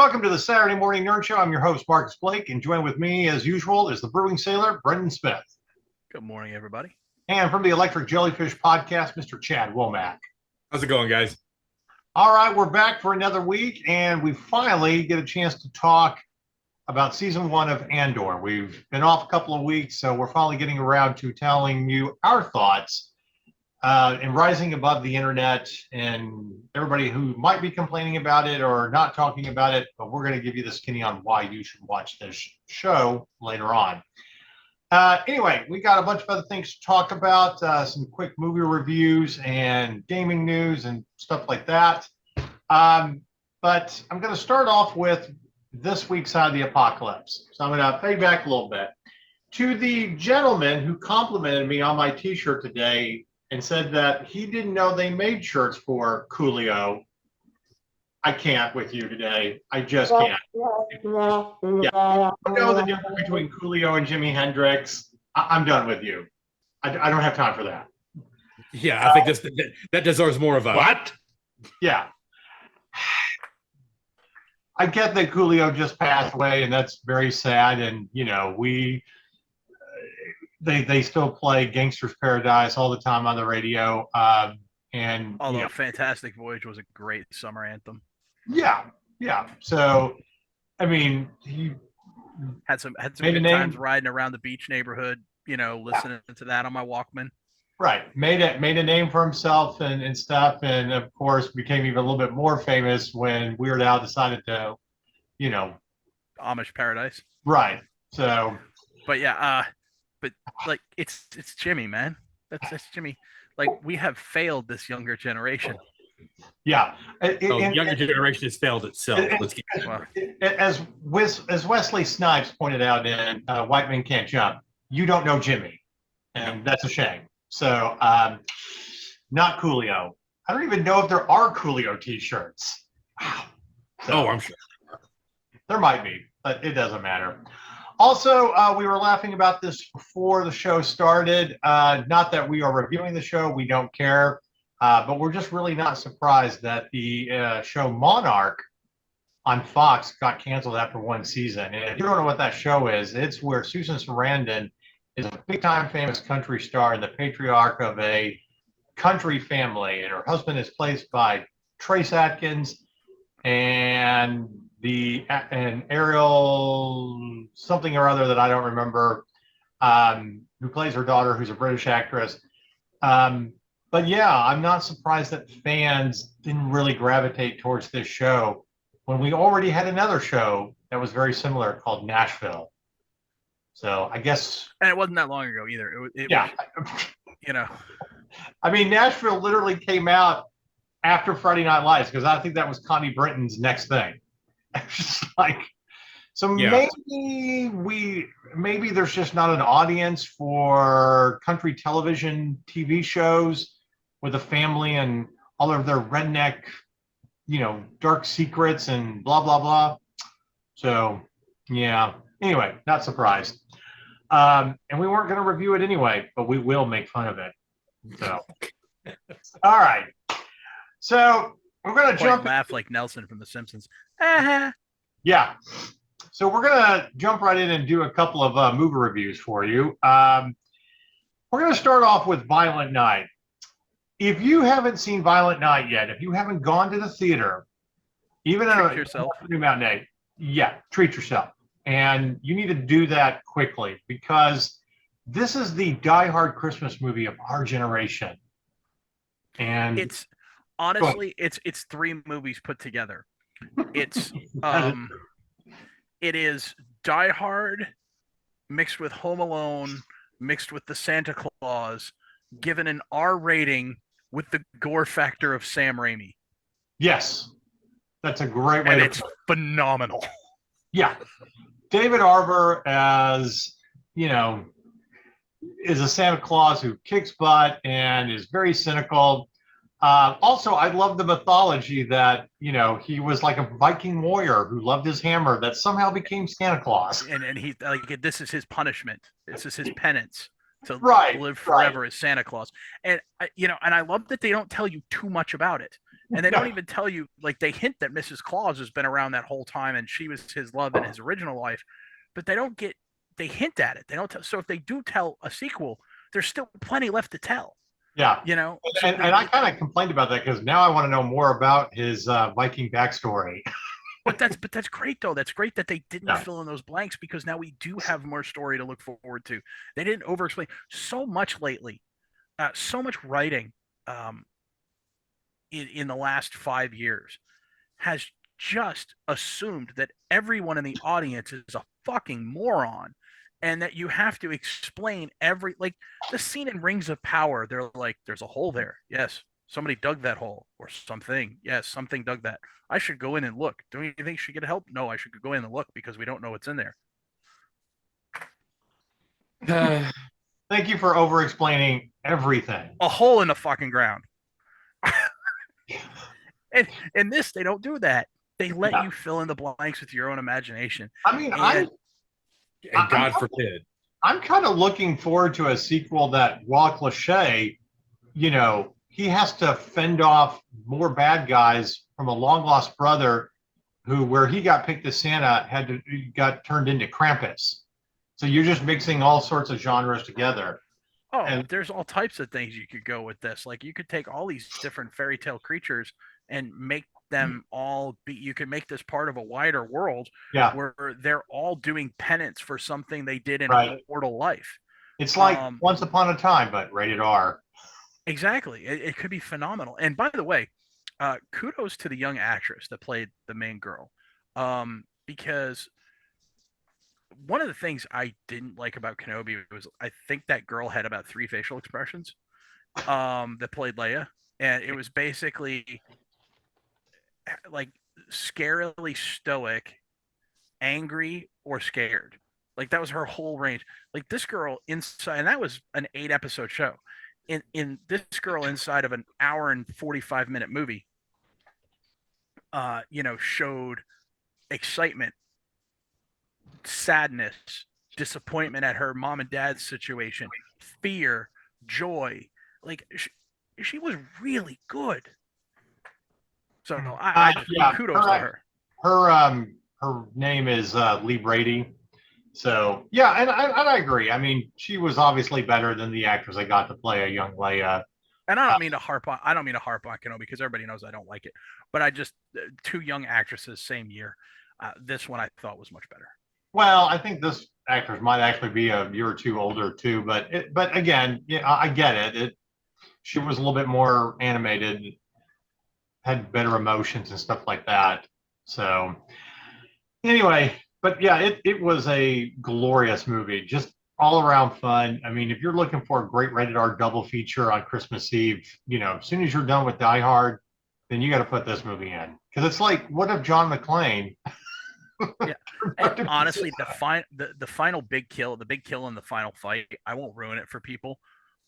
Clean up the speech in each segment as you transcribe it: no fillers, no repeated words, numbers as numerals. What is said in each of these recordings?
welcome to the Saturday Morning Nerd Show. I'm your host, Marcus Blake, and joined with me, as usual, is the brewing sailor, Brendan Smith. Good morning, everybody. And from the Electric Jellyfish Podcast, Mr. Chad Womack. How's it going, guys? All right, we're back for another week, and we finally get a chance to talk about Season 1 of Andor. We've been off a couple of weeks, so we're finally getting around to telling you our thoughts and rising above the internet and everybody who might be complaining about it or not talking about it, but we're going to give you the skinny on why you should watch this show later on. Anyway, we got a bunch of other things to talk about, some quick movie reviews and gaming news and stuff like that. But I'm going to start off with this week's Side of the Apocalypse. So I'm going to fade back a little bit. To the gentleman who complimented me on my t-shirt today and said that he didn't know they made shirts for Coolio, I can't with you today. I just can't. Yeah. I know the difference between Coolio and Jimi Hendrix. I'm done with you. I don't have time for that. Yeah, I think that deserves more of a what? Yeah. I get that Coolio just passed away, and that's very sad. And you know, they still play Gangster's Paradise all the time on the radio. And although Fantastic Voyage was a great summer anthem. Yeah. So, I mean, he had some good times riding around the beach neighborhood, listening to that on my Walkman. Right. Made a name for himself and stuff. And of course, became even a little bit more famous when Weird Al decided to, Amish Paradise. Right. So. But yeah, but like it's Jimmy, man. That's Jimmy. Like we have failed this younger generation. Yeah. The younger generation has failed itself. As Wesley Snipes pointed out in White Men Can't Jump, you don't know Jimmy. And that's a shame. So, not Coolio. I don't even know if there are Coolio t-shirts. Wow. So, I'm sure. There might be, but it doesn't matter. Also, we were laughing about this before the show started. Not that we are reviewing the show. We don't care. But we're just really not surprised that the show Monarch on Fox got canceled after one season. And if you don't know what that show is, it's where Susan Sarandon is a big-time famous country star and the patriarch of a country family. And her husband is played by Trace Atkins and Ariel something or other that I don't remember, who plays her daughter, who's a British actress. But yeah, I'm not surprised that fans didn't really gravitate towards this show when we already had another show that was very similar called Nashville. So I guess, and it wasn't that long ago either. It yeah, was, I mean, Nashville literally came out after Friday Night Lights because I think that was Connie Britton's next thing. It's just like, so yeah. Maybe there's just not an audience for country television TV shows with a family and all of their redneck, dark secrets and blah, blah, blah. So, yeah. Anyway, not surprised. And we weren't going to review it anyway, but we will make fun of it. So, all right. So, we're going to laugh like Nelson from The Simpsons. Yeah. So, we're going to jump right in and do a couple of movie reviews for you. We're going to start off with Violent Night. If you haven't seen Violent Night yet, if you haven't gone to the theater, even treat yourself. New Mountain treat yourself. And you need to do that quickly because this is the die-hard Christmas movie of our generation. And it's honestly, it's three movies put together. It's it is Die Hard mixed with Home Alone, mixed with the Santa Claus, given an R rating with the gore factor of Sam Raimi. Yes, that's a great way. And it's phenomenal. Yeah, David Arbor as is a Santa Claus who kicks butt and is very cynical. Also, I love the mythology that, he was like a Viking warrior who loved his hammer that somehow became Santa Claus. And he this is his punishment. This is his penance to live forever as Santa Claus. And, and I love that they don't tell you too much about it. And they don't even tell you, like, they hint that Mrs. Claus has been around that whole time and she was his love in his original life, but they hint at it. They don't tell. So if they do tell a sequel, there's still plenty left to tell, Yeah. you know? So And I kind of complained about that because now I want to know more about his Viking backstory. But that's great though. That's great that they didn't fill in those blanks, because now we do have more story to look forward to. They didn't over-explain so much lately, so much writing in the last 5 years has just assumed that everyone in the audience is a fucking moron, and that you have to explain like the scene in Rings of Power. They're like, there's a hole there. Yes, somebody dug that hole, or something. Yes, something dug that. I should go in and look. Don't you think you should get help? No, I should go in and look because we don't know what's in there. Thank you for over explaining everything. A hole in the fucking ground. And in this, they don't do that. They let you fill in the blanks with your own imagination. I mean, and God forbid. I'm kind of looking forward to a sequel that, while cliche, he has to fend off more bad guys from a long lost brother where he got picked as Santa got turned into Krampus. So you're just mixing all sorts of genres together. Oh, and there's all types of things you could go with this. Like, you could take all these different fairy tale creatures and make them all you can make this part of a wider world where they're all doing penance for something they did in a mortal life. It's like Once Upon a Time, but rated R. Exactly. It could be phenomenal. And by the way, kudos to the young actress that played the main girl, because one of the things I didn't like about Kenobi was I think that girl had about 3 facial expressions that played Leia, and it was basically like scarily stoic, angry, or scared. Like, that was her whole range. Like, this girl inside, and that was an 8-episode show. In this girl inside of an hour and 45-minute movie, showed excitement, sadness, disappointment at her mom and dad's situation, fear, joy. Like, she was really good. So I kudos to her. Her name is Lee Brady. So yeah, and I agree. I mean, she was obviously better than the actress that got to play a young Leia. And I don't mean to harp on Kenobi, because everybody knows I don't like it. But I just 2 young actresses same year. This one I thought was much better. Well, I think this actress might actually be a year or 2 older too. But again, I get it. She was a little bit more animated, had better emotions and stuff like that. So anyway, but yeah, it was a glorious movie, just all around fun. I mean, if you're looking for a great rated R double feature on Christmas Eve, as soon as you're done with Die Hard, then you got to put this movie in, because it's like, what if John McClane? Yeah, and honestly, the final big kill, in the final fight, I won't ruin it for people,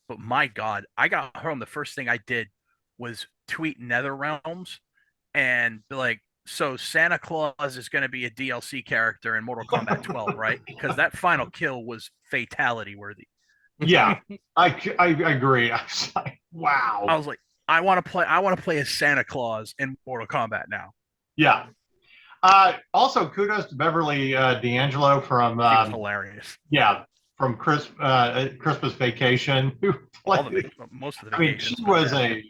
but my God, I got home. The first thing I did was tweet NetherRealms and be like, so Santa Claus is going to be a DLC character in Mortal Kombat 12, right? Because that final kill was fatality worthy. Yeah, I agree. I was like, wow. I was like, I want to play as Santa Claus in Mortal Kombat now. Yeah. Also, kudos to Beverly D'Angelo from hilarious. Yeah, from Christmas Vacation. Who played, most of the. I mean, she was a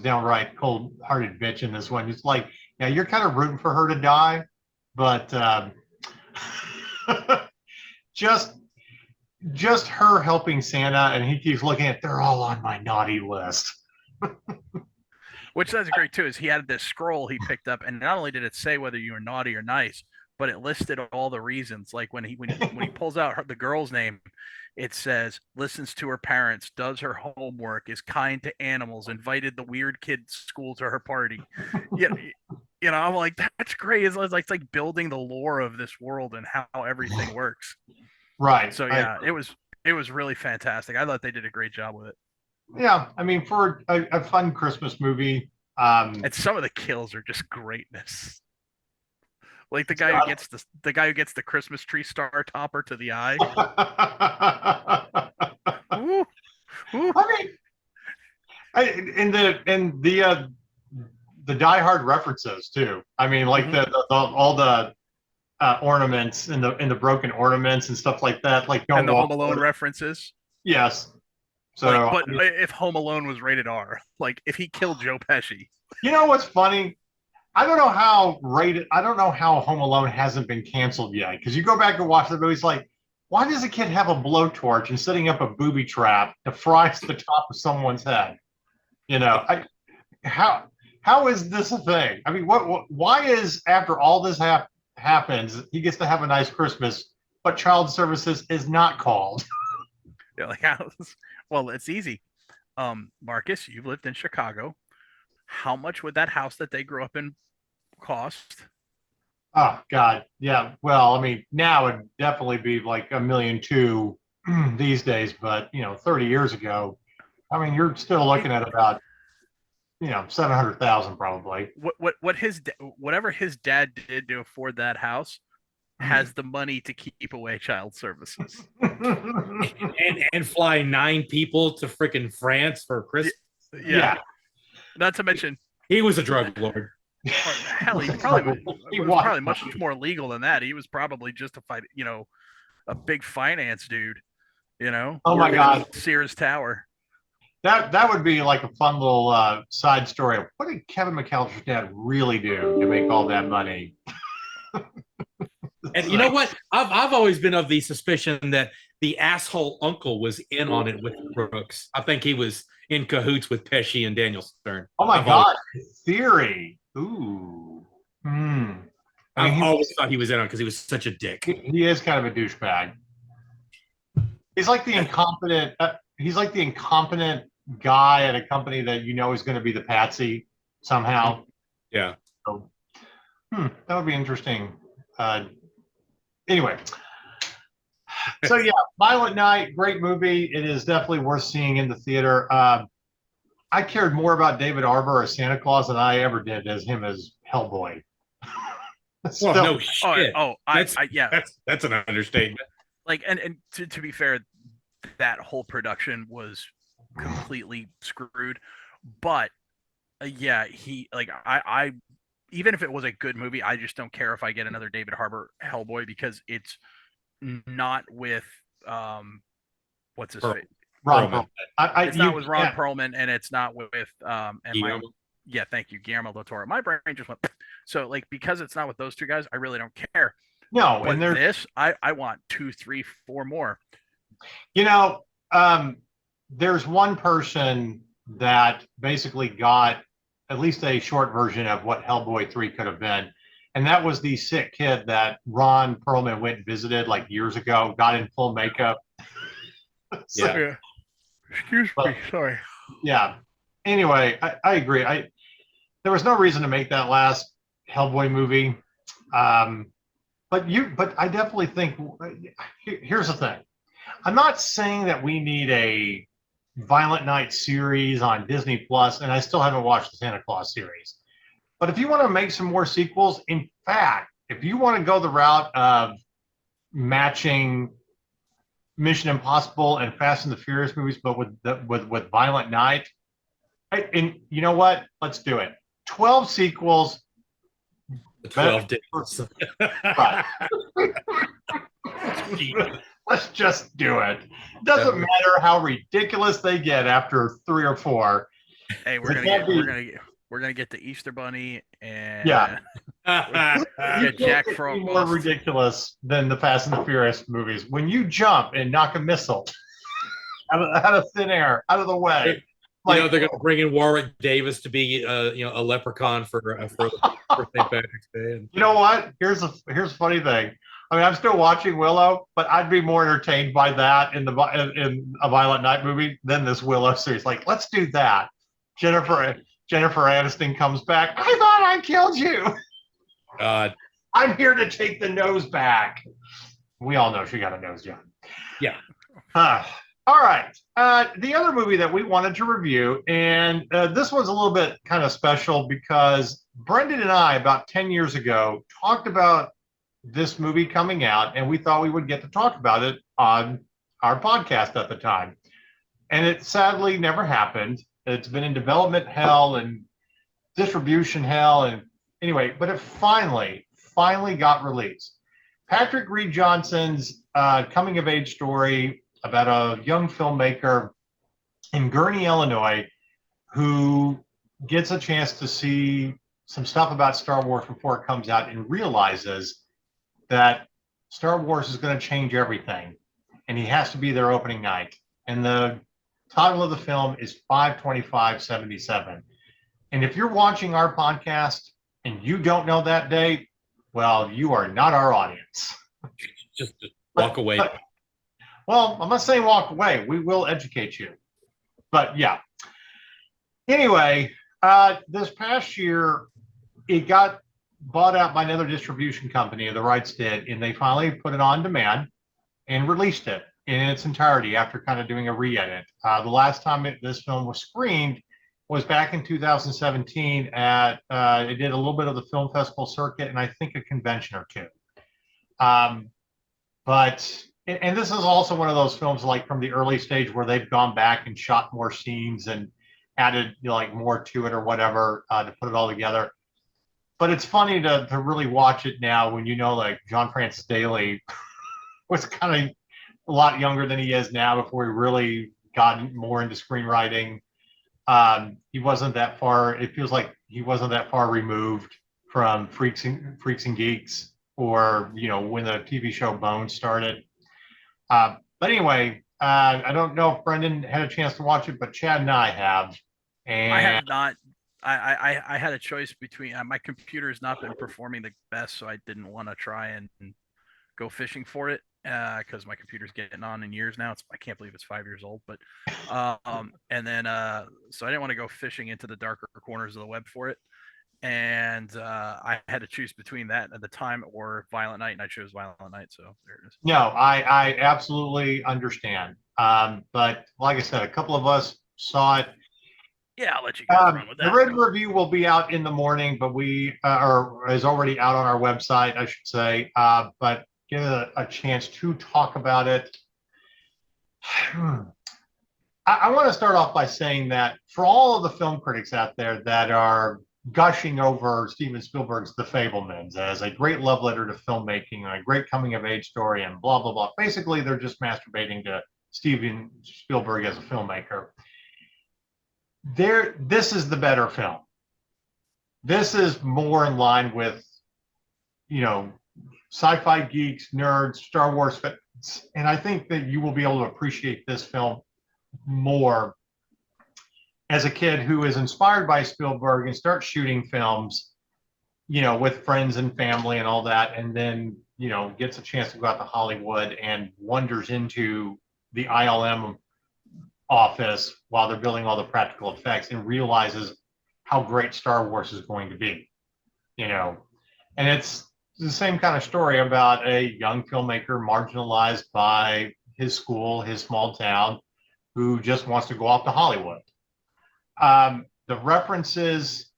downright cold-hearted bitch in this one. It's like, yeah, you're kind of rooting for her to die, but just her helping Santa, and he keeps looking at, they're all on my naughty list. Which that's great too, is he had this scroll he picked up, and not only did it say whether you were naughty or nice, but it listed all the reasons. Like when he pulls out the girl's name, it says listens to her parents, does her homework, is kind to animals, invited the weird kid school to her party. I'm like, that's great. It's like building the lore of this world and how everything works. Right. So yeah, it was really fantastic. I thought they did a great job with it. Yeah, I mean, for a fun Christmas movie, and some of the kills are just greatness. Like the guy who gets the Christmas tree star topper to the eye. Ooh. Ooh. I mean, the Die Hard references too. I mean, like the all the ornaments and the broken ornaments and stuff like that. Like don't And the walk Home Alone over. references. Yes. So Like, but I mean, if Home Alone was rated R, like if he killed Joe Pesci, you know what's funny? I don't know how Home Alone hasn't been canceled yet. Because you go back and watch the movie, it's like, why does a kid have a blowtorch and setting up a booby trap to fry the top of someone's head? You know, how is this a thing? I mean, why is after all this happens, he gets to have a nice Christmas, but child services is not called? you're like, how? Well, it's easy. Marcus, you've lived in Chicago. How much would that house that they grew up in cost? Oh God, yeah. Well, I mean, now it'd definitely be like $1.2 million these days, but 30 years ago, I mean, you're still looking at about 700,000 probably. Whatever his dad did to afford that house has the money to keep away child services. And fly 9 people to freaking France for Christmas. Yeah. Not to mention, he was a drug lord. Hell, he was probably much more legal than that. He was probably just a big finance dude. Oh my God, Sears Tower. that would be like a fun little side story of what did Kevin McAllister's dad really do to make all that money? And you know what? I've always been of the suspicion that the asshole uncle was in on it with Brooks. I think he was in cahoots with Pesci and Daniel Stern. Oh my God, theory. Ooh. I always thought he was in on it because he was such a dick. He is kind of a douchebag. He's like the incompetent. He's like the incompetent guy at a company that is going to be the patsy somehow. Yeah. So, that would be interesting. Anyway, so yeah, Violent Night, great movie. It is definitely worth seeing in the theater. I cared more about David Arbor as Santa Claus than I ever did as him as Hellboy. Well, no shit. That's an understatement. Like, and to be fair, that whole production was completely screwed. But yeah, I even if it was a good movie, I just don't care if I get another David Harbour Hellboy because it's not with what's his face? Ron Perlman. It's not with Ron Perlman, and it's not with thank you, Guillermo del Toro. My brain just went so because it's not with those two guys, I really don't care. No, but and this I want 2, 3, 4 more. There's one person that basically got at least a short version of what Hellboy 3 could have been. And that was the sick kid that Ron Perlman went and visited years ago, got in full makeup. Yeah. Excuse me, sorry. Yeah. Anyway, I agree. There was no reason to make that last Hellboy movie. But I definitely think here's the thing. I'm not saying that we need a Violent Night series on Disney Plus, and I still haven't watched the Santa Claus series. But if you want to make some more sequels, in fact, if you want to go the route of matching Mission Impossible and Fast and the Furious movies, but with Violent Night, and you know what? Let's do it. 12 sequels. 12 days. Let's just do it. Doesn't matter how ridiculous they get after 3 or 4. Hey, we're gonna get the Easter Bunny and Jack Frost. More ridiculous than the Fast and the Furious movies. When you jump and knock a missile out of thin air, out of the way. They're going to bring in Warwick Davis to be a leprechaun for St. Patrick's Day. And... You know what? Here's a funny thing. I mean, I'm still watching Willow, but I'd be more entertained by that in a Violent Night movie than this Willow series. Let's do that. Jennifer Aniston comes back. I thought I killed you. I'm here to take the nose back. We all know she got a nose job. Yeah. All right. The other movie that we wanted to review, and this one's a little bit kind of special because Brendan and I, about 10 years ago, talked about this movie coming out, and we thought we would get to talk about it on our podcast at the time. And it sadly never happened. It's been in development hell, and distribution hell. And anyway, but it finally got released. Patrick Reed Johnson's coming of age story about a young filmmaker in Gurnee, Illinois, who gets a chance to see some stuff about Star Wars before it comes out and realizes that Star Wars is going to change everything. And he has to be there opening night. And the title of the film is 5/25/77. And if you're watching our podcast and you don't know that date, well, you are not our audience. Just walk away. Well, I'm not saying walk away. We will educate you. But yeah. Anyway, this past year, it got bought out by another distribution company, the rights did, and they finally put it on demand and released it in its entirety after kind of doing a re-edit. The last time this film was screened was back in 2017 at, it did a little bit of the film festival circuit and I think a convention or two. But this is also one of those films like from the early stage where they've gone back and shot more scenes and added like more to it or whatever to put it all together. But it's funny to really watch it now when you know like John Francis Daley was kind of a lot younger than he is now before he really got more into screenwriting. He wasn't that far. It feels like he wasn't that far removed from Freaks and Geeks or, you know, when the TV show Bones started. But anyway, I don't know if Brendan had a chance to watch it, but Chad and I have. And I have not. I had a choice between my computer has not been performing the best, so I didn't want to try and go fishing for it because my computer's getting on in years now. I can't believe it's 5 years old, but and then so I didn't want to go fishing into the darker corners of the web for it, and I had to choose between that at the time or Violent Night, and I chose Violent Night. So there it is. No, I absolutely understand. But like I said, a couple of us saw it. Yeah, I'll let you guys run with that. The written review will be out in the morning, but we is already out on our website, I should say. But give it a chance to talk about it. I want to start off by saying that for all of the film critics out there that are gushing over Steven Spielberg's The Fabelmans as a great love letter to filmmaking and a great coming of age story and blah, blah, blah. Basically, they're just masturbating to Steven Spielberg as a filmmaker. This is the better film. This is more in line with, you know, sci-fi geeks, nerds, Star Wars fans, and I think that you will be able to appreciate this film more as a kid who is inspired by Spielberg and starts shooting films, you know, with friends and family and all that, and then, you know, gets a chance to go out to Hollywood and wanders into the ILM office while they're building all the practical effects and realizes how great Star Wars is going to be, you know. And it's the same kind of story about a young filmmaker marginalized by his school, his small town, who just wants to go off to Hollywood. The references,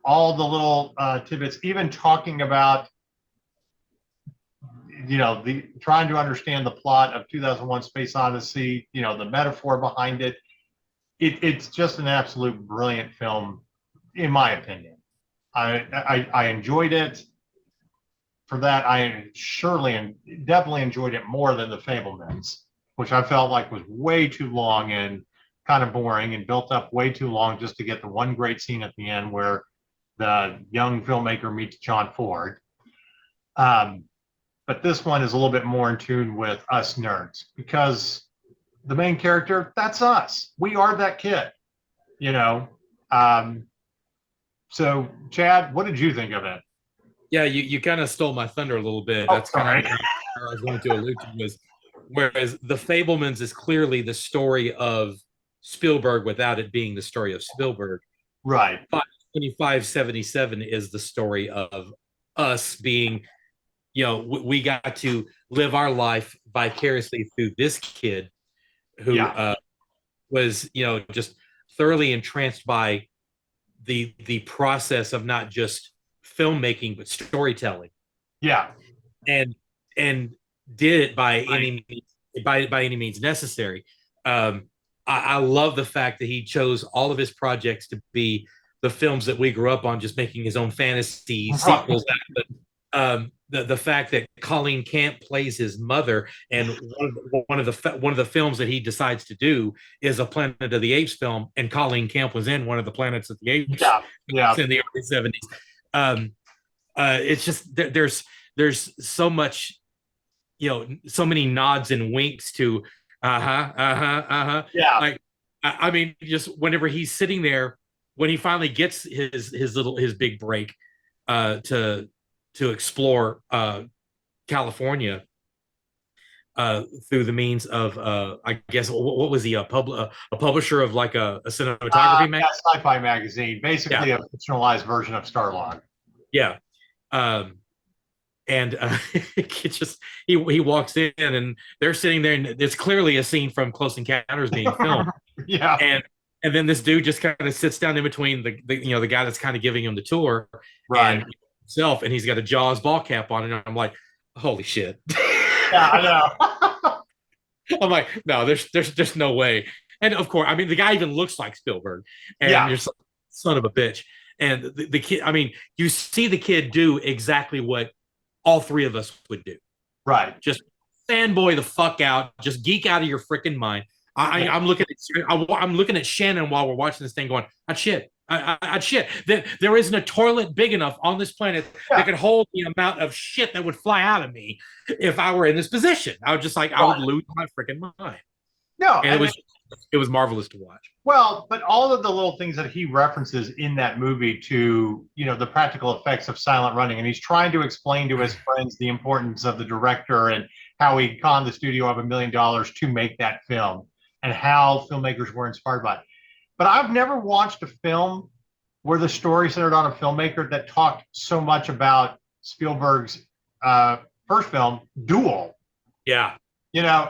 all the little tidbits, even talking about, you know, the trying to understand the plot of 2001 Space Odyssey, you know, the metaphor behind it. It's just an absolute brilliant film, in my opinion. I enjoyed it. For that, I surely and definitely enjoyed it more than The Fabelmans, which I felt like was way too long and kind of boring and built up way too long just to get the one great scene at the end where the young filmmaker meets John Ford. But this one is a little bit more in tune with us nerds because the main character, that's us. We are that kid, you know. So, Chad, what did you think of it? Yeah, you kind of stole my thunder a little bit. Oh, That's kind of what I was going to allude to was, whereas The Fabelmans is clearly the story of Spielberg without it being the story of Spielberg. Right. 5/25/77 is the story of us being, you know, we got to live our life vicariously through this kid who was, you know, just thoroughly entranced by the process of not just filmmaking but storytelling. Yeah. And did it by any means necessary. I love the fact that he chose all of his projects to be the films that we grew up on, just making his own fantasy Right. sequels. The fact that Colleen Camp plays his mother, and one of the films that he decides to do is a Planet of the Apes film, and Colleen Camp was in one of the Planets of the Apes Yeah. in the early 70s. It's just there's so much, so many nods and winks to Yeah. Like, I mean, just whenever he's sitting there, when he finally gets his big break, to explore California, through the means of, I guess, what was he, a publisher of like a cinematography magazine? Yeah, Sci-Fi magazine, basically a fictionalized version of Starlog. Yeah. And it's just he walks in and they're sitting there, and it's clearly a scene from Close Encounters being filmed. Yeah. And then this dude just kind of sits down in between the guy that's kind of giving him the tour, Right. and himself, and he's got a Jaws ball cap on, and I'm like, holy shit. Yeah, I know. I'm like, no, there's no way. And of course, I mean, the guy even looks like Spielberg, and you're just like, son of a bitch. And the kid, I mean, you see the kid do exactly what all three of us would do. Right. Just fanboy the fuck out, just geek out of your freaking mind. I'm looking at Shannon while we're watching this thing, going, "I'd shit. I'd shit. There isn't a toilet big enough on this planet that could hold the amount of shit that would fly out of me if I were in this position. I would just like, I would lose my freaking mind." No, and it was marvelous to watch. Well, but all of the little things that he references in that movie to, the practical effects of silent running, and he's trying to explain to his friends the importance of the director and how he conned the studio of $1 million to make that film, and how filmmakers were inspired by it. But I've never watched a film where the story centered on a filmmaker that talked so much about Spielberg's first film, Duel. Yeah.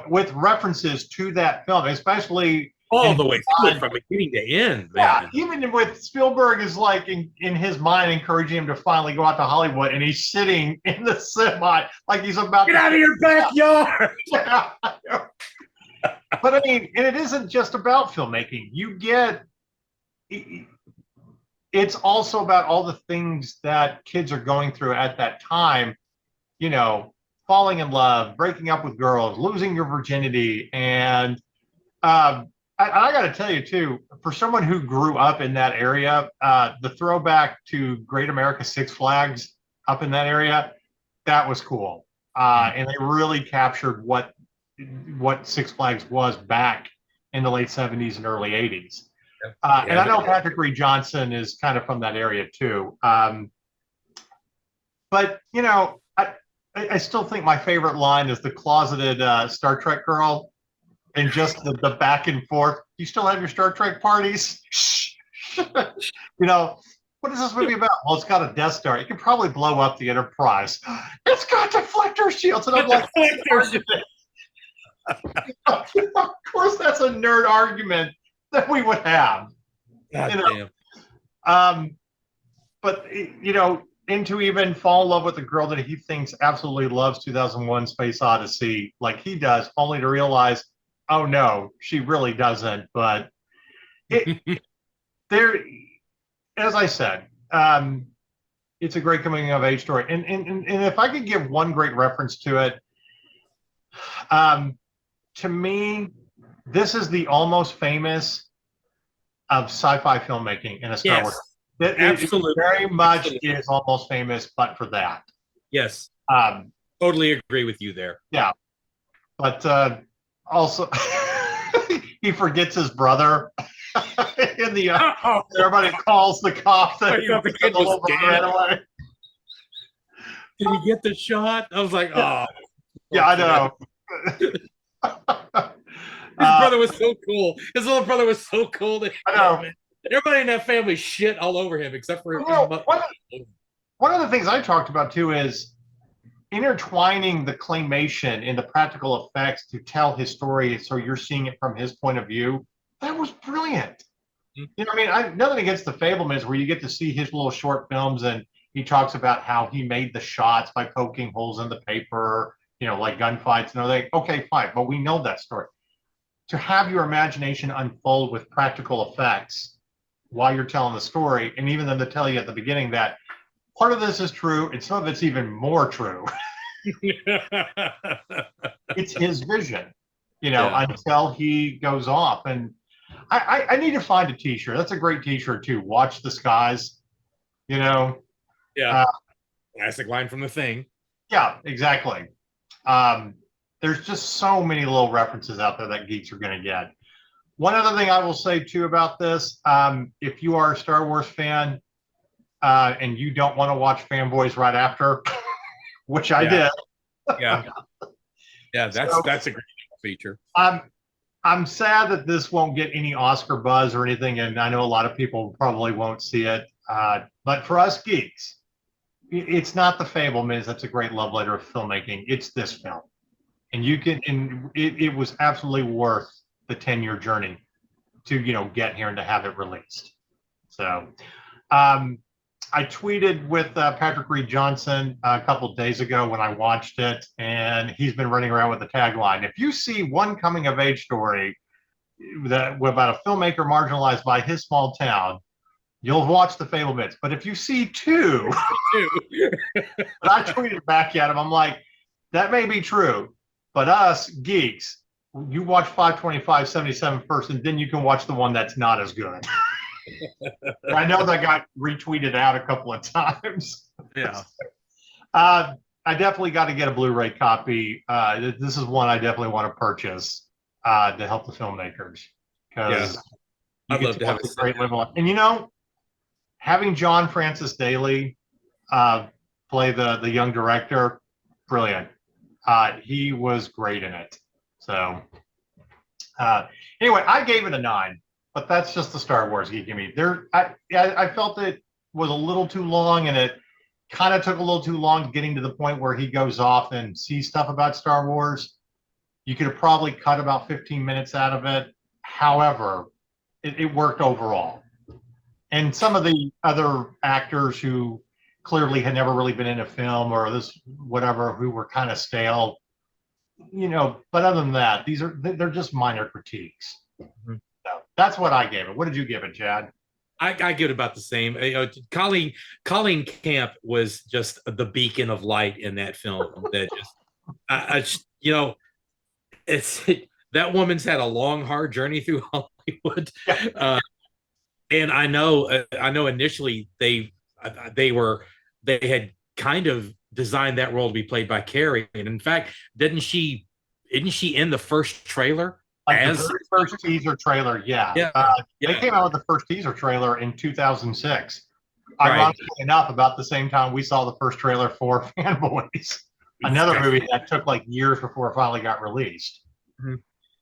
With references to that film, especially all the way through, from beginning to end. Yeah, man. Even with Spielberg is like in his mind encouraging him to finally go out to Hollywood, and he's sitting in the semi like he's about to get out of your backyard. Yeah. But I mean, and it isn't just about filmmaking. It's also about all the things that kids are going through at that time, falling in love, breaking up with girls, losing your virginity. And I got to tell you, too, for someone who grew up in that area, the throwback to Great America Six Flags up in that area, that was cool. And they really captured what Six Flags was back in the late 70s and early 80s. And I know Patrick Reed Johnson is kind of from that area, too. But, I still think my favorite line is the closeted Star Trek girl, and just the back and forth. You still have your Star Trek parties? What is this movie about? Well, it's got a Death Star. It could probably blow up the Enterprise. It's got deflector shields. And I'm like, of course, that's a nerd argument that we would have. But and to even fall in love with a girl that he thinks absolutely loves 2001 Space Odyssey like he does, only to realize, oh no, she really doesn't. But there, as I said, it's a great coming of age story. And if I could give one great reference to it, to me, this is the Almost Famous of sci-fi filmmaking in a Star Wars. Absolutely. It very much is Almost Famous, but for that. Yes. Totally agree with you there. Yeah. But also, he forgets his brother in the everybody calls the cops. The kid was dead. Away. Did he get the shot? I was like, oh. Yeah, I know. His brother was so cool. His little brother was so cool. I know. Everybody in that family shit all over him except for one of the things I talked about too is intertwining the claymation and the practical effects to tell his story, so you're seeing it from his point of view. That was brilliant. Mm-hmm. Nothing against the Fablemans, where you get to see his little short films, and he talks about how he made the shots by poking holes in the paper, like gunfights and everything. Okay, fine, but we know that story. To have your imagination unfold with practical effects while you're telling the story, and even then to tell you at the beginning that part of this is true and some of it's even more true. It's his vision, until he goes off. And I need to find a t-shirt. That's a great t-shirt too. Watch the skies, Yeah. Classic line from The Thing. Yeah, exactly. There's just so many little references out there that geeks are going to get. One other thing I will say too about this, if you are a Star Wars fan and you don't want to watch Fanboys right after, which I did. Yeah. Yeah, that's a great feature. I'm sad that this won't get any Oscar buzz or anything, and I know a lot of people probably won't see it. But for us geeks, it's not The Fabelmans. That's a great love letter of filmmaking. It's this film, and it was absolutely worth the 10-year journey to get here and to have it released. So, I tweeted with Patrick Reed Johnson a couple of days ago when I watched it, and he's been running around with the tagline: "If you see one coming-of-age story about a filmmaker marginalized by his small town, you'll watch The Fabelmans. But if you see two," and I tweeted back at him, I'm like, that may be true, but us geeks, you watch 525/77 first, and then you can watch the one that's not as good. I know that got retweeted out a couple of times. Yeah. I definitely got to get a Blu-ray copy. This is one I definitely want to purchase to help the filmmakers, because I'd love to have a great level. And having John Francis Daly play the young director, brilliant. He was great in it. So anyway, I gave it a 9. But that's just the Star Wars geek in me. I felt it was a little too long, and it kind of took a little too long getting to the point where he goes off and sees stuff about Star Wars. You could have probably cut about 15 minutes out of it. However, it worked overall. And some of the other actors who clearly had never really been in a film or who were kind of stale, but other than that, they're just minor critiques. Mm-hmm. So that's what I gave it. What did you give it, Chad? I give it about the same. Colleen Camp was just the beacon of light in that film. That it's that woman's had a long, hard journey through Hollywood, and I know initially they had kind of designed that role to be played by Carrie, and in fact, isn't she in the first trailer? The first teaser trailer, yeah. They came out with the first teaser trailer in 2006. Right. Ironically enough, about the same time we saw the first trailer for Fanboys, another movie that took like years before it finally got released. Mm-hmm.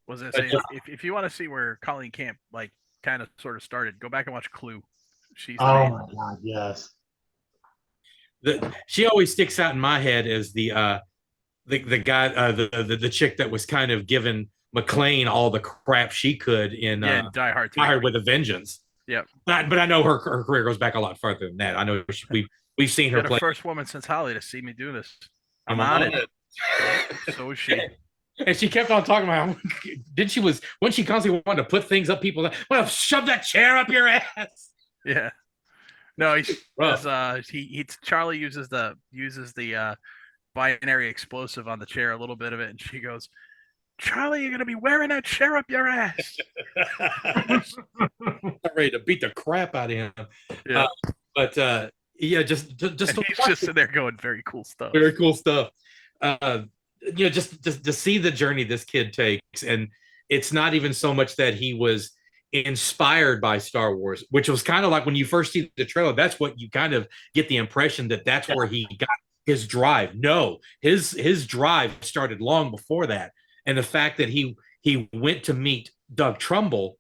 Was it saying, if you want to see where Colleen Camp kind of sort of started, go back and watch Clue. My God, yes. She always sticks out in my head as the guy, the chick that was kind of given McClane all the crap she could in Die Hard with a Vengeance. Yeah, but I know her career goes back a lot farther than that. I know we've seen her play. The first woman since Holly to see me do this. I'm on it. So is she. And she kept on talking about when she constantly wanted to put things up people. Well, shove that chair up your ass. Yeah. No, Charlie uses the binary explosive on the chair, a little bit of it, and she goes, "Charlie, you're gonna be wearing that chair up your ass." I'm ready to beat the crap out of him. Yeah, just and he's just sitting there going, "Very cool stuff." Very cool stuff. Just to see the journey this kid takes, and it's not even so much that he was inspired by Star Wars, which was kind of like when you first see the trailer. That's what you kind of get the impression that's where he got his drive. No, his drive started long before that. And the fact that he went to meet Doug Trumbull,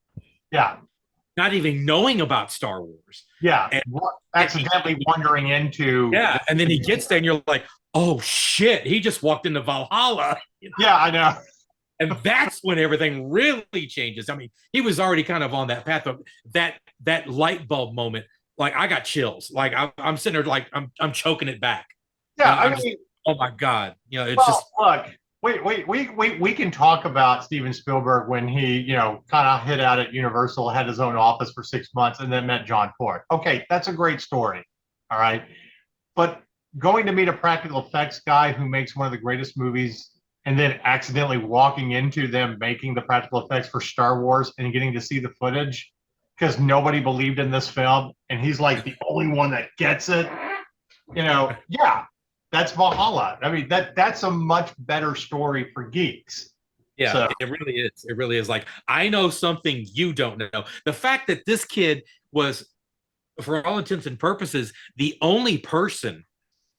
not even knowing about Star Wars, and accidentally wandering into, and then he gets there, and you're like, oh shit, he just walked into Valhalla. Yeah, I know. And that's when everything really changes. I mean, he was already kind of on that path, but that light bulb moment, like I got chills. Like I'm sitting there, like I'm choking it back. Yeah, I mean, oh my God, it's look. we can talk about Steven Spielberg when he, kind of hid out at Universal, had his own office for 6 months, and then met John Ford. Okay, that's a great story. All right. But going to meet a practical effects guy who makes one of the greatest movies and then accidentally walking into them making the practical effects for Star Wars and getting to see the footage because nobody believed in this film and he's like the only one that gets it, yeah, that's Valhalla. I mean, that's a much better story for geeks. Yeah, So, it really is. It really is. Like, I know something you don't know. The fact that this kid was, for all intents and purposes, the only person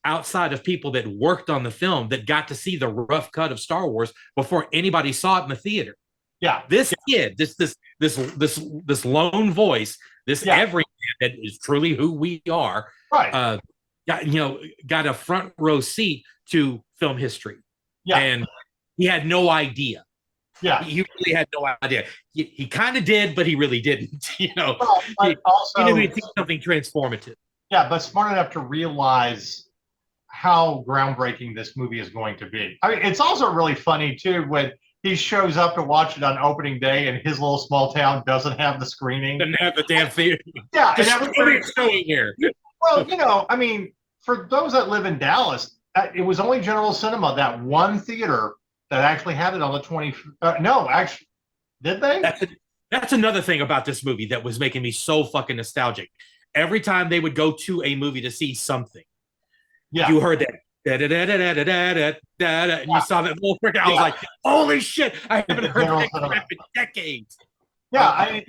outside of people that worked on the film that got to see the rough cut of Star Wars before anybody saw it in the theater. yeah, This kid, this lone voice, this everyman that is truly who we are, right. Got a front row seat to film history. Yeah. And he had no idea. Yeah. He really had no idea. He kind of did, but he really didn't. Well, he knew he'd seen something transformative. Yeah, but smart enough to realize how groundbreaking this movie is going to be. I mean, it's also really funny too when he shows up to watch it on opening day and his little small town doesn't have the screening. Doesn't have the damn theater. Yeah, and everybody's showing here. Well, I mean, for those that live in Dallas, it was only General Cinema, that one theater that actually had it on the 20. No, actually, did they? That's another thing about this movie that was making me so fucking nostalgic. Every time they would go to a movie to see something, you heard that. And you saw that little freaking. I was like, "Holy shit! I haven't heard that crap in decades." Yeah,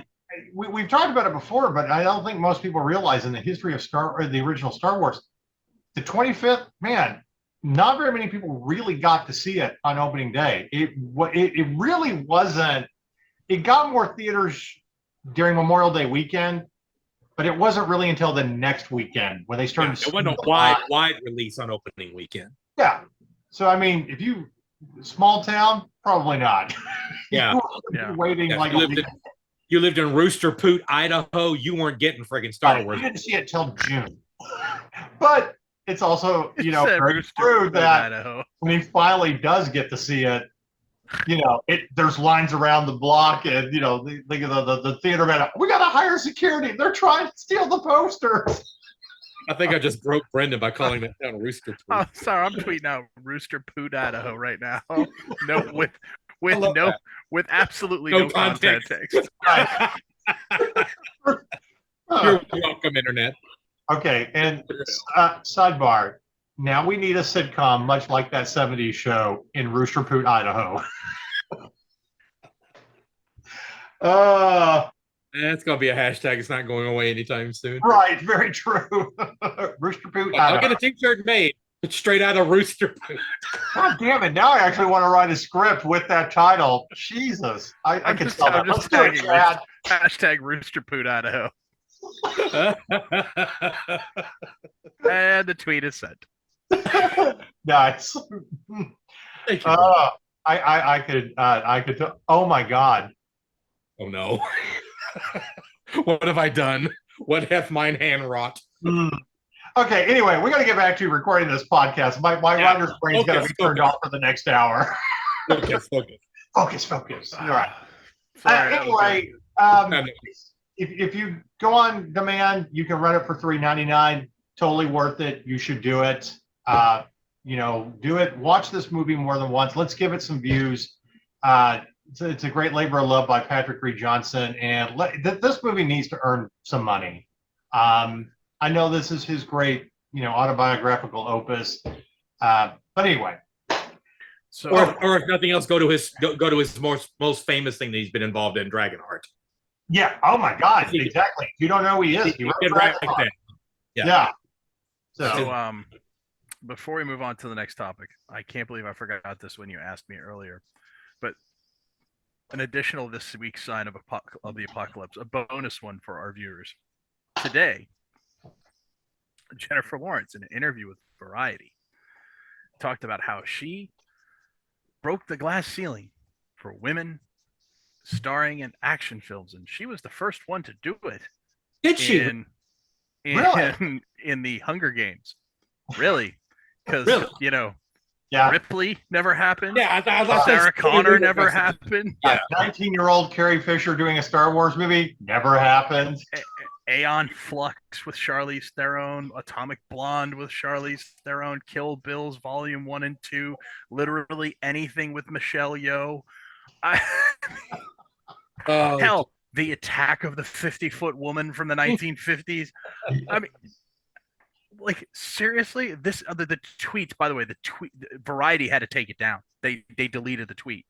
we've talked about it before, but I don't think most people realize in the history of the original Star Wars, the 25th, man, not very many people really got to see it on opening day. It really wasn't. It got more theaters during Memorial Day weekend, but it wasn't really until the next weekend when they started. It wasn't a wide release on opening weekend. Yeah, so I mean, if you small town, probably not. Yeah, waiting like you lived in Rooster Poot, Idaho. You weren't getting friggin' Star Wars. I didn't see it till June, but it's also very true that when he finally does get to see it, there's lines around the block, and the theater man, we got to hire security. They're trying to steal the poster. I think I just broke Brendan by calling that town Rooster Poot. Oh, sorry, I'm tweeting out Rooster Poot, Idaho right now. No, with absolutely no context. You're welcome, internet. Okay, and sidebar. Now we need a sitcom much like that 70s show in Rooster Poot, Idaho. That's going to be a hashtag. It's not going away anytime soon. Right, very true. Rooster Poot, Idaho. I'll get a t-shirt made. It's straight out of Rooster Poot. God damn it. Now I actually want to write a script with that title. Jesus. I can tell that. Let's do it, Chad. Hashtag Rooster Poot, Idaho. And the tweet is sent. Nice. I could. Oh my God. Oh no. What have I done? What hath mine hand wrought? Okay. Anyway, we got to get back to recording this podcast. My writer's brain's got to be turned off for the next hour. Focus. All right. Anyway, if you go on demand, you can rent it for $3.99. Totally worth it. You should do it. Do it. Watch this movie more than once. Let's give it some views. It's a great labor of love by Patrick Reed Johnson, and this movie needs to earn some money. I know this is his great, autobiographical opus, but anyway. So, or if nothing else, go to his most famous thing that he's been involved in, Dragonheart. Yeah. Oh my God. Exactly. You don't know who he is. He wrote Dragonheart. Yeah. So, before we move on to the next topic, I can't believe I forgot this when you asked me earlier, but an additional this week's sign of the apocalypse, a bonus one for our viewers. Today, Jennifer Lawrence, in an interview with Variety, talked about how she broke the glass ceiling for women starring in action films, and she was the first one to do it. Did she? In the Hunger Games. Really? Because, Yeah. Ripley never happened. Yeah, I thought Sarah Connor never happened. Yeah. 19-year-old Carrie Fisher doing a Star Wars movie never happened. Aeon Flux with Charlize Theron, Atomic Blonde with Charlize Theron, Kill Bills Volume 1 and 2, literally anything with Michelle Yeoh. Hell, the Attack of the 50-Foot Woman from the 1950s. I mean, like, seriously, this the tweets, by the way, Variety had to take it down. They deleted the tweet.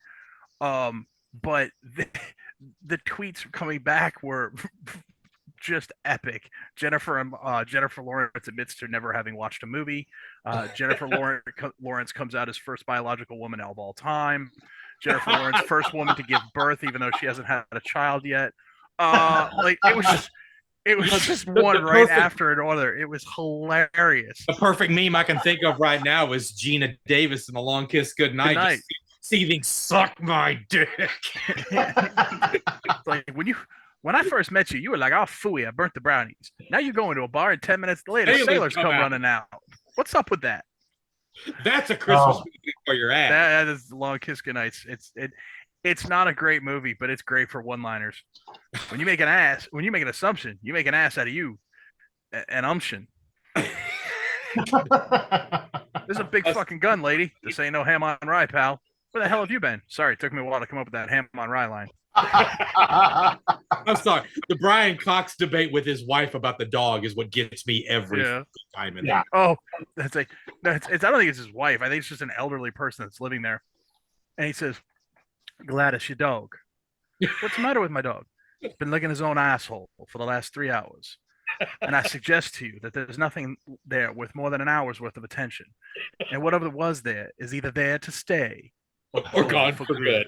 But the tweets coming back were just epic. Jennifer Lawrence admits to never having watched a movie. Jennifer Lawrence comes out as first biological woman of all time. Jennifer Lawrence, first woman to give birth, even though she hasn't had a child yet. Like, it was just one right after another. It was hilarious. The perfect meme I can think of right now is Gina Davis in The Long Kiss Goodnight. Goodnight. Seething, suck my dick. Like, when I first met you, you were like, "Oh, phooey, I burnt the brownies." Now you go into a bar, and 10 minutes later, sailors come running out. What's up with that? That's a Christmas movie for your ass. That is The Long Kiss Goodnight. It's not a great movie, but it's great for one-liners. When you make an assumption, you make an ass out of you. An umption. There's a big fucking gun, lady. This ain't no ham on rye, pal. Where the hell have you been? Sorry, it took me a while to come up with that ham on rye line. I'm sorry. The Brian Cox debate with his wife about the dog is what gets me every time in there. Oh, I don't think it's his wife. I think it's just an elderly person that's living there. And he says, "Gladys, your dog. What's the matter with my dog? Been licking his own asshole for the last 3 hours. And I suggest to you that there's nothing there worth more than an hour's worth of attention. And whatever was there is either there to stay or gone for good."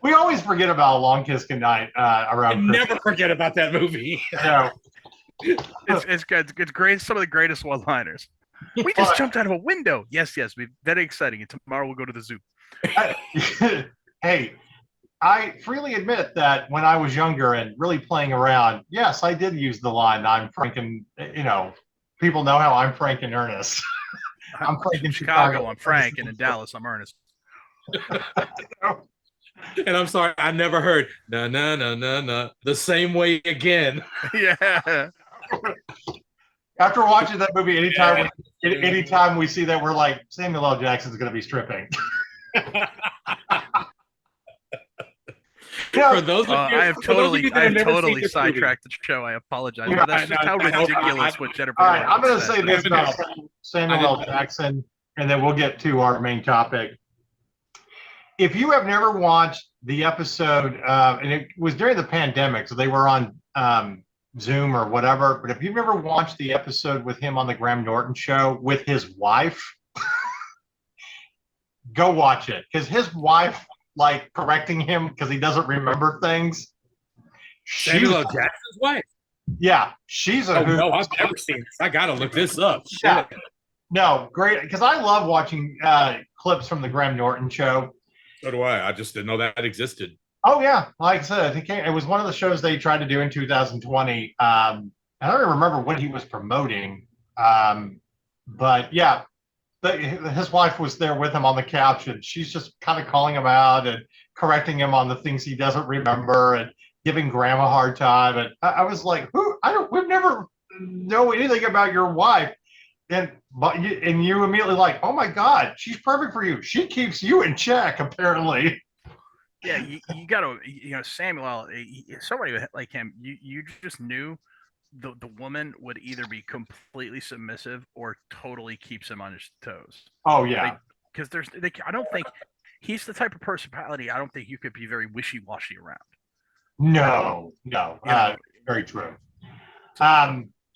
We always forget about Long Kiss Goodnight around. Never forget about that movie. No. It's good. It's great. Some of the greatest one-liners. We just jumped out of a window. Yes. Very exciting. And tomorrow we'll go to the zoo. Hey, I freely admit that when I was younger and really playing around, yes, I did use the line, "I'm frank and," people know how I'm frank and earnest. I'm frank in Chicago. I'm Frank, and in Dallas, I'm Ernest. And I'm sorry, I never heard no the same way again. Yeah. After watching that movie, anytime we see that, we're like, Samuel L. Jackson's going to be stripping. For those of you, I have totally sidetracked the show. I apologize. But that's just how ridiculous what Jennifer. All right, I'm going to say this about Samuel L. Jackson, and then we'll get to our main topic. If you have never watched the episode, and it was during the pandemic, so they were on Zoom or whatever, but if you've never watched the episode with him on the Graham Norton show with his wife, go watch it, because his wife, like, correcting him because he doesn't remember things. Samuel L. Jackson's wife? Yeah, she's a hoot. No, I've never seen this. I got to look this up. Yeah. No, great, because I love watching clips from the Graham Norton show. So do I. I just didn't know that existed. Oh, yeah. Like I said, I think it was one of the shows they tried to do in 2020. I don't even remember what he was promoting. But, yeah, his wife was there with him on the couch, and she's just kind of calling him out and correcting him on the things he doesn't remember and giving Graham a hard time. And I was like, we've never know anything about your wife. And you immediately like, oh my God, she's perfect for you. She keeps you in check, apparently. Yeah, you gotta, Samuel, somebody like him, you just knew the woman would either be completely submissive or totally keeps him on his toes. Oh yeah, because I don't think he's the type of personality. I don't think you could be very wishy-washy around. No, very true.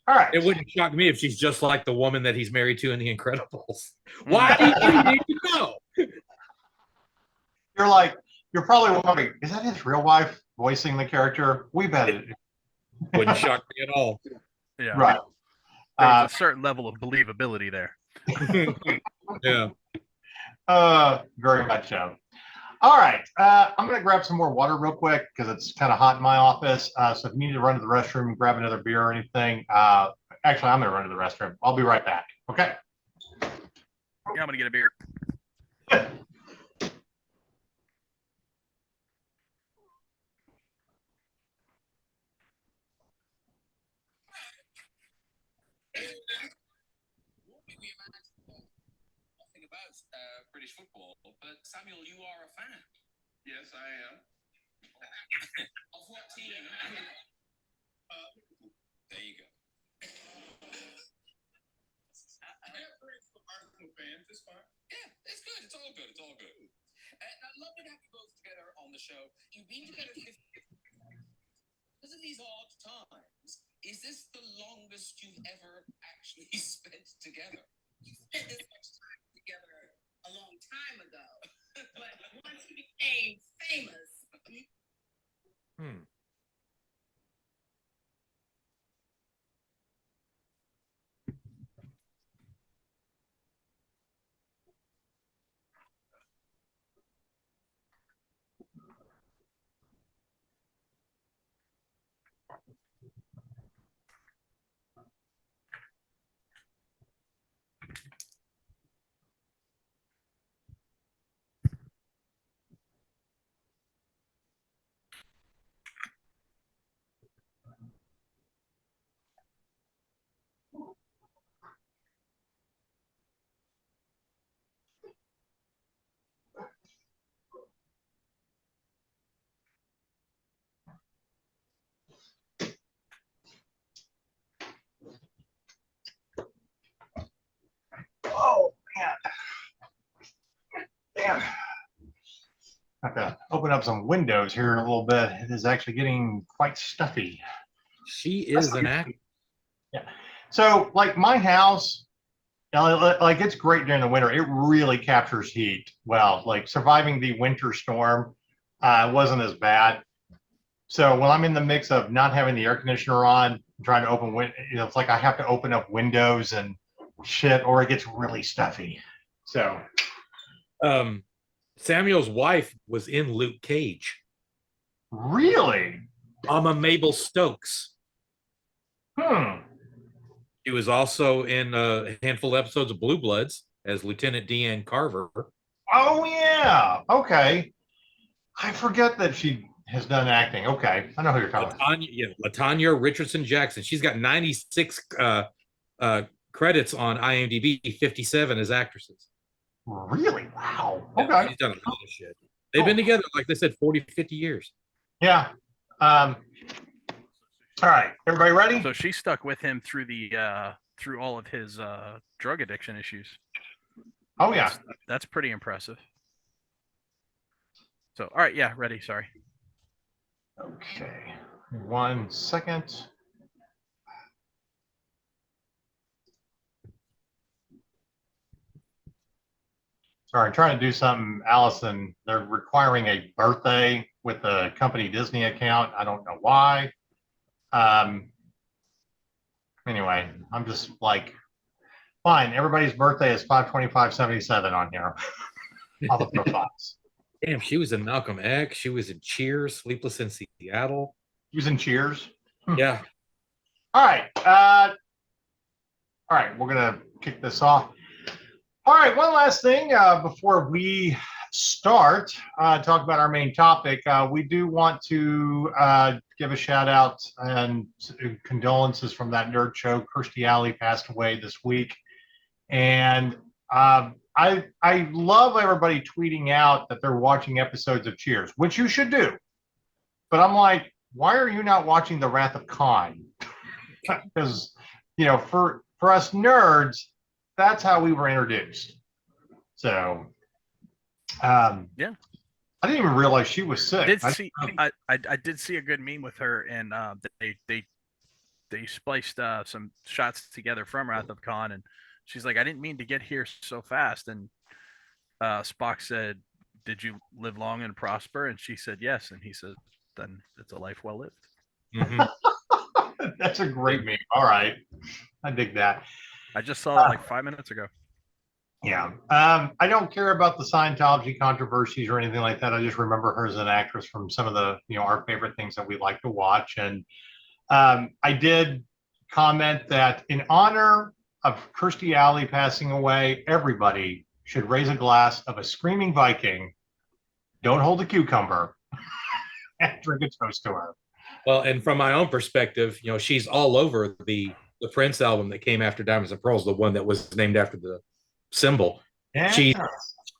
All right. It wouldn't shock me if she's just like the woman that he's married to in The Incredibles. Why do you need to know? You're probably wondering, is that his real wife voicing the character? We bet it wouldn't shock me at all. Yeah. Right. There's a certain level of believability there. Yeah. Very much so. All right. I'm going to grab some more water real quick because it's kind of hot in my office. So if you need to run to the restroom and grab another beer or anything, actually, I'm going to run to the restroom. I'll be right back. Okay. Yeah, I'm gonna get a beer. About British football, but Samuel, you are a fan. Yes, I am. Of what team? There you go. Arsenal fans, it's fine. Yeah, it's good. It's all good. It's all good. And I'd love to have you both together on the show. You've been together 50 because of these odd times. Is this the longest you've ever actually spent together? We spent this much time together a long time ago, but once he became famous. Oh, man. Damn. I have to open up some windows here in a little bit. It is actually getting quite stuffy. She is an actor. Yeah. So, like my house, like it's great during the winter. It really captures heat. Well, like surviving the winter storm wasn't as bad. So when I'm in the mix of not having the air conditioner on, trying to open, it's like I have to open up windows and shit, or it gets really stuffy. So, Samuel's wife was in Luke Cage. really? Mabel Stokes. She was also in a handful of episodes of Blue Bloods as Lieutenant Deanne Carver. Oh yeah. Okay. I forget that she has done acting. Okay, I know who you're talking about. LaTanya Richardson Jackson. She's got 96 credits on IMDb, 57 as actresses. Really? Wow. Yeah, Okay. she's done a lot of shit. They've been together, like they said, 40, 50 years. Yeah. All right, everybody ready? So she stuck with him through the through all of his drug addiction issues. Oh yeah. That's pretty impressive. So all right, yeah, ready. Sorry. Okay. 1 second. Sorry, I'm trying to do something, Allison. They're requiring a birthday with the company Disney account. I don't know why. Anyway, I'm just like, fine. Everybody's birthday is 5/25/77 on here. All the profiles. Damn, she was in Malcolm X. She was in Cheers, Sleepless in Seattle. Using Cheers. Yeah. All right. All right, we're gonna kick this off. All right, one last thing before we start, talk about our main topic. We do want to give a shout out and condolences from that nerd show. Kirstie Alley passed away this week. And I love everybody tweeting out that they're watching episodes of Cheers, which you should do. But I'm like, why are you not watching The Wrath of Khan? Because, for us nerds, that's how we were introduced. So, yeah, I didn't even realize she was sick. I did see a good meme with her, and they spliced some shots together from Wrath of Khan, and she's like, I didn't mean to get here so fast. And Spock said, did you live long and prosper? And she said, yes. And he said, then it's a life well lived. Mm-hmm. That's a great meme. All right. I dig that. I just saw it like 5 minutes ago. Yeah. I don't care about the Scientology controversies or anything like that. I just remember her as an actress from some of the, our favorite things that we like to watch. And I did comment that in honor of Kirstie Alley passing away, everybody should raise a glass of a screaming Viking. Don't hold a cucumber and drink a toast to her. Well, and from my own perspective, she's all over the Prince album that came after Diamonds and Pearls, the one that was named after the symbol. Yeah.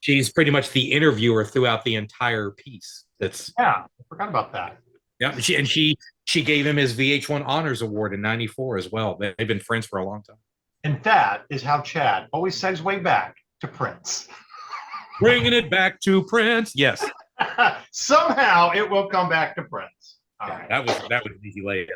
She's pretty much the interviewer throughout the entire piece. I forgot about that. Yeah, she gave him his VH1 Honors Award in '94 as well. They've been friends for a long time. And that is how Chad always segues way back to Prince. Bringing it back to Prince. Yes. Somehow it will come back to Prince. All right. That was an easy layup.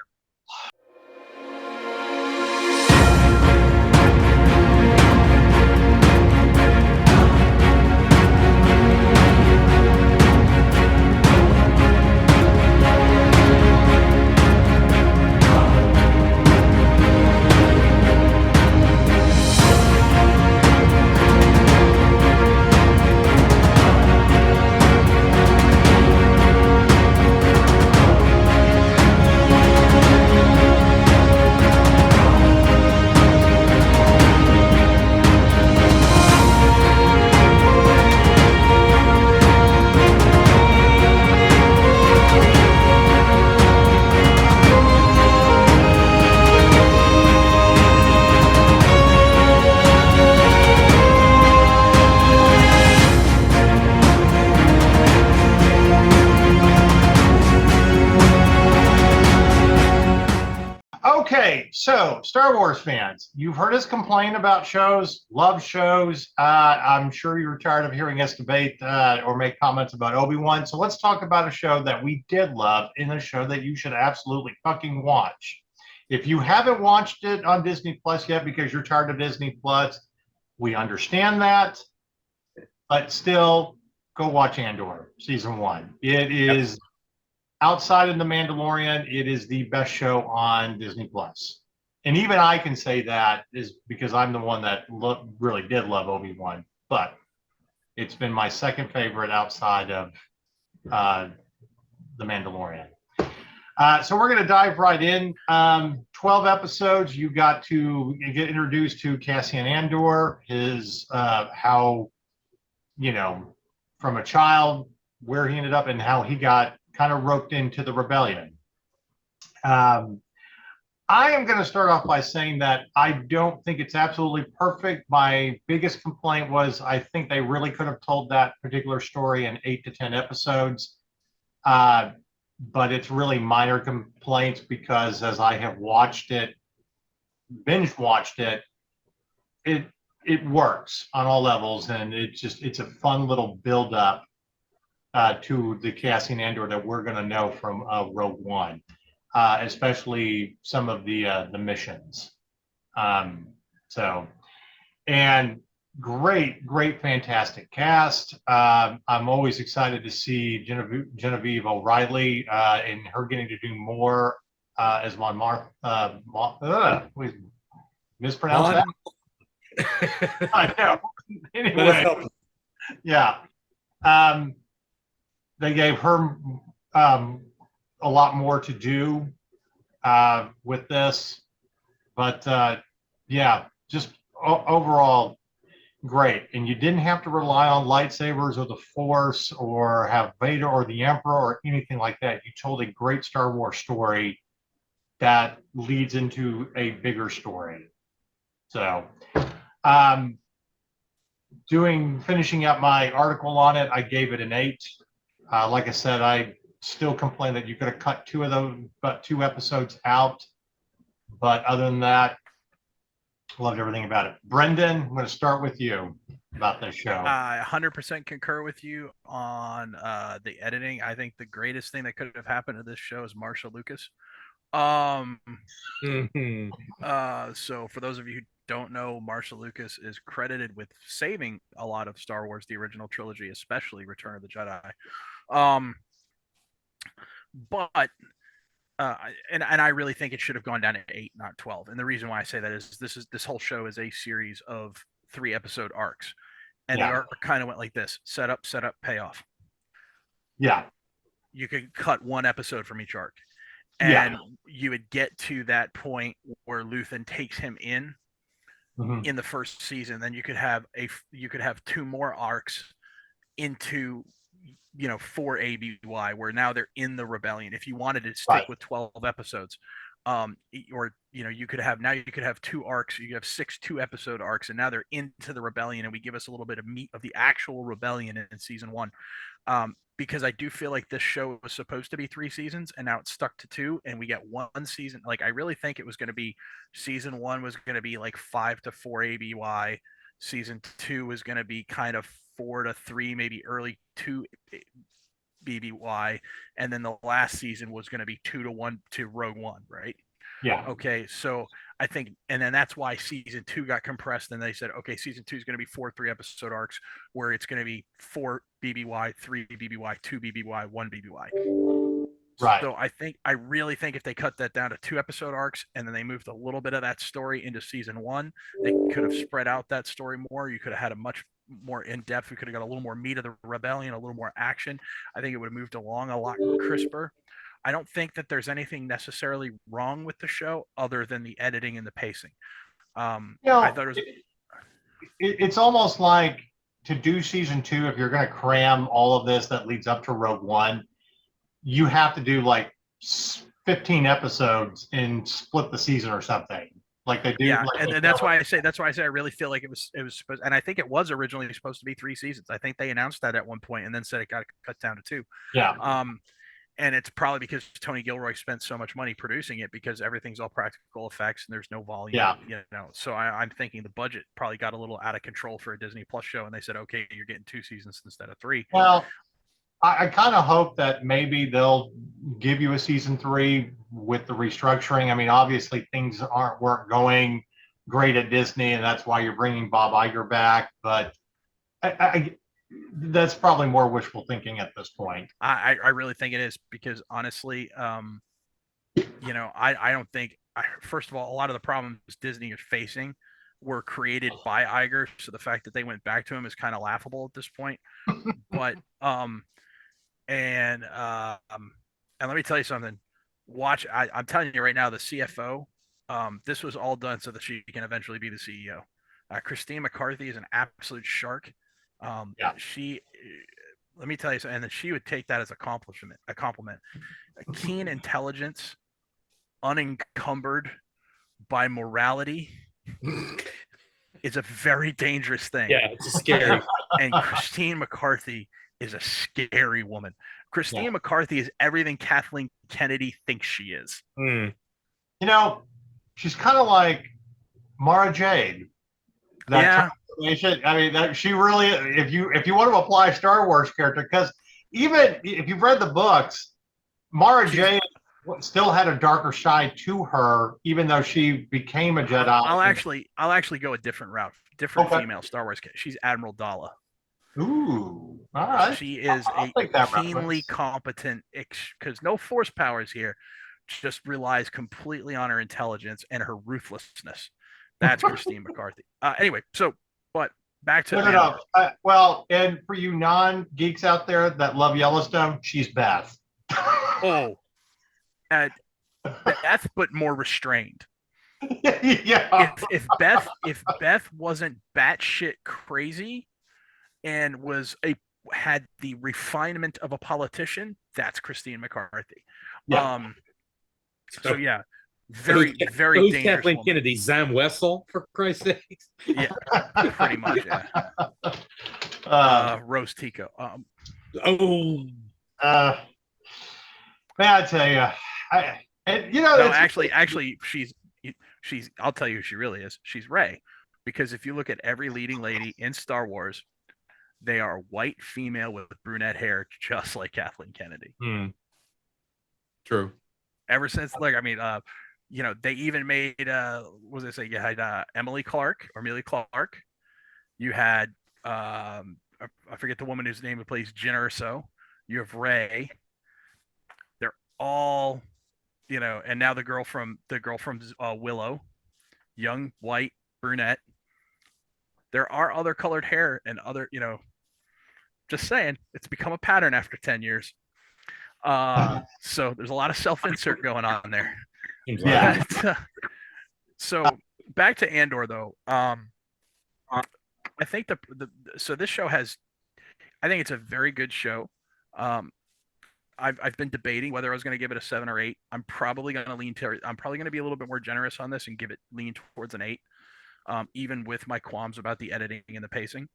Okay, so Star Wars fans, you've heard us complain about shows, love shows. I'm sure you're tired of hearing us debate or make comments about Obi-Wan. So let's talk about a show that we did love and a show that you should absolutely fucking watch. If you haven't watched it on Disney Plus yet because you're tired of Disney Plus, we understand that. But still, go watch Andor season 1. It is... outside of The Mandalorian, it is the best show on Disney Plus. And even I can say that is because I'm the one that really did love Obi-Wan. But it's been my second favorite outside of The Mandalorian. So we're going to dive right in. 12 episodes. You got to get introduced to Cassian Andor, his how, from a child, where he ended up and how he got kind of roped into the rebellion. I am going to start off by saying that I don't think it's absolutely perfect. My biggest complaint was I think they really could have told that particular story in 8 to 10 episodes. But it's really minor complaints because as I have watched it, binge watched it, it works on all levels, and it's a fun little build up to the Cassian Andor that we're going to know from Rogue One, especially some of the missions. And great, fantastic cast. I'm always excited to see Genevieve O'Reilly and her getting to do more as Mon Mothma. Mispronounce that? I know. Anyway, yeah. They gave her a lot more to do with this, but just overall great. And you didn't have to rely on lightsabers or the Force or have Vader or the Emperor or anything like that. You told a great Star Wars story that leads into a bigger story. So, finishing up my article on it, I gave it an 8. Like I said, I still complain that you could have cut 2 episodes out. But other than that, loved everything about it. Brendan, I'm going to start with you about this show. I 100% concur with you on the editing. I think the greatest thing that could have happened to this show is Marsha Lucas. So for those of you who don't know, Marsha Lucas is credited with saving a lot of Star Wars, the original trilogy, especially Return of the Jedi. But I really think it should have gone down to 8, not 12. And the reason why I say that is this whole show is a series of 3 episode arcs, and the arc kind of went like this: set up, payoff. Yeah, you could cut 1 episode from each arc, and you would get to that point where Luthen takes him in. Mhm. in the first season, then you could have 2 more arcs into 4 ABY, where now they're in the rebellion. If you wanted to stick Right. with 12 episodes, or you could have 2 arcs. You have 6 2-episode arcs, and now they're into the rebellion, and we give us a little bit of meat of the actual rebellion in season 1. Because I do feel like this show was supposed to be 3 seasons, and now it's stuck to 2, and we get 1 season. Like, I really think it was going to be season 1 was going to be like 5 to 4 ABY. Season 2 was going to be kind of 4 to 3, maybe early 2 BBY, and then the last season was going to be 2 to 1 to Rogue One, right? Yeah. Okay, so I think, and then that's why season 2 got compressed, and they said, okay, season 2 is going to be 4 3-episode arcs, where it's going to be 4 BBY, 3 BBY, 2 BBY, 1 BBY. Right. So I really think if they cut that down to 2-episode arcs, and then they moved a little bit of that story into season 1, they could have spread out that story more. You could have had a much more in depth. We could have got a little more meat of the rebellion, a little more action. I think it would have moved along a lot crisper. I don't think that there's anything necessarily wrong with the show other than the editing and the pacing. I thought it was. It's almost like, to do season 2, if you're going to cram all of this that leads up to Rogue One, you have to do like 15 episodes and split the season or something, like they do. Yeah, like and that's why I say I really feel like it was supposed, and I think it was originally supposed to be 3 seasons. I think they announced that at one point and then said it got cut down to 2. Yeah. And it's probably because Tony Gilroy spent so much money producing it, because everything's all practical effects and there's no volume. Yeah. So I'm thinking the budget probably got a little out of control for a Disney Plus show, and they said, okay, you're getting 2 seasons instead of 3. Well, I kind of hope that maybe they'll give you a season 3 with the restructuring. I mean, obviously things weren't going great at Disney, and that's why you're bringing Bob Iger back. But that's probably more wishful thinking at this point. I really think it is, because honestly, I don't think. First of all, a lot of the problems Disney is facing were created by Iger, so the fact that they went back to him is kind of laughable at this point. But and let me tell you something. I'm telling you right now, the CFO, this was all done so that she can eventually be the CEO. Christine McCarthy is an absolute shark. Let me tell you something, and then she would take that as a compliment. A keen intelligence, unencumbered by morality, is a very dangerous thing. Yeah, it's scary. And Christine McCarthy is a scary woman. Christine McCarthy is everything Kathleen Kennedy thinks she is. She's kind of like Mara Jade. I mean, she really, if you want to apply a Star Wars character, because even if you've read the books, Mara Jade still had a darker side to her, even though she became a Jedi. I'll actually go a different route. Female Star Wars character. She's Admiral Dala. Ooh, all right. She is a keenly competent, because no force powers here, just relies completely on her intelligence and her ruthlessness. That's Christine McCarthy. Anyway, but back to well, and for you non-geeks out there that love Yellowstone, she's Beth. Beth, but more restrained. Yeah. If Beth wasn't batshit crazy and had the refinement of a politician, that's Christine McCarthy. Yeah. So yeah, very dangerous. Kathleen woman. Kennedy, Zam Wessel, for Christ's sake. Yeah, pretty much. Yeah. Rose Tico. Man, I tell you, actually, she's. I'll tell you who she really is. She's Rey, because if you look at every leading lady in Star Wars, they are white female with brunette hair, just like Kathleen Kennedy. True. Ever since, they even made what was I say? You had Amelia Clark. You had I forget the woman whose name plays Jyn Erso. You have Rey. They're all, and now the girl from Willow, young white brunette. There are other colored hair and other, just saying, it's become a pattern after 10 years. So there's a lot of self-insert going on there. Yeah. So back to Andor though. I think so this show has. I think it's a very good show. Um, I've been debating whether I was going to give it a 7 or 8. I'm probably going to I'm probably going to be a little bit more generous on this and lean towards an 8, even with my qualms about the editing and the pacing.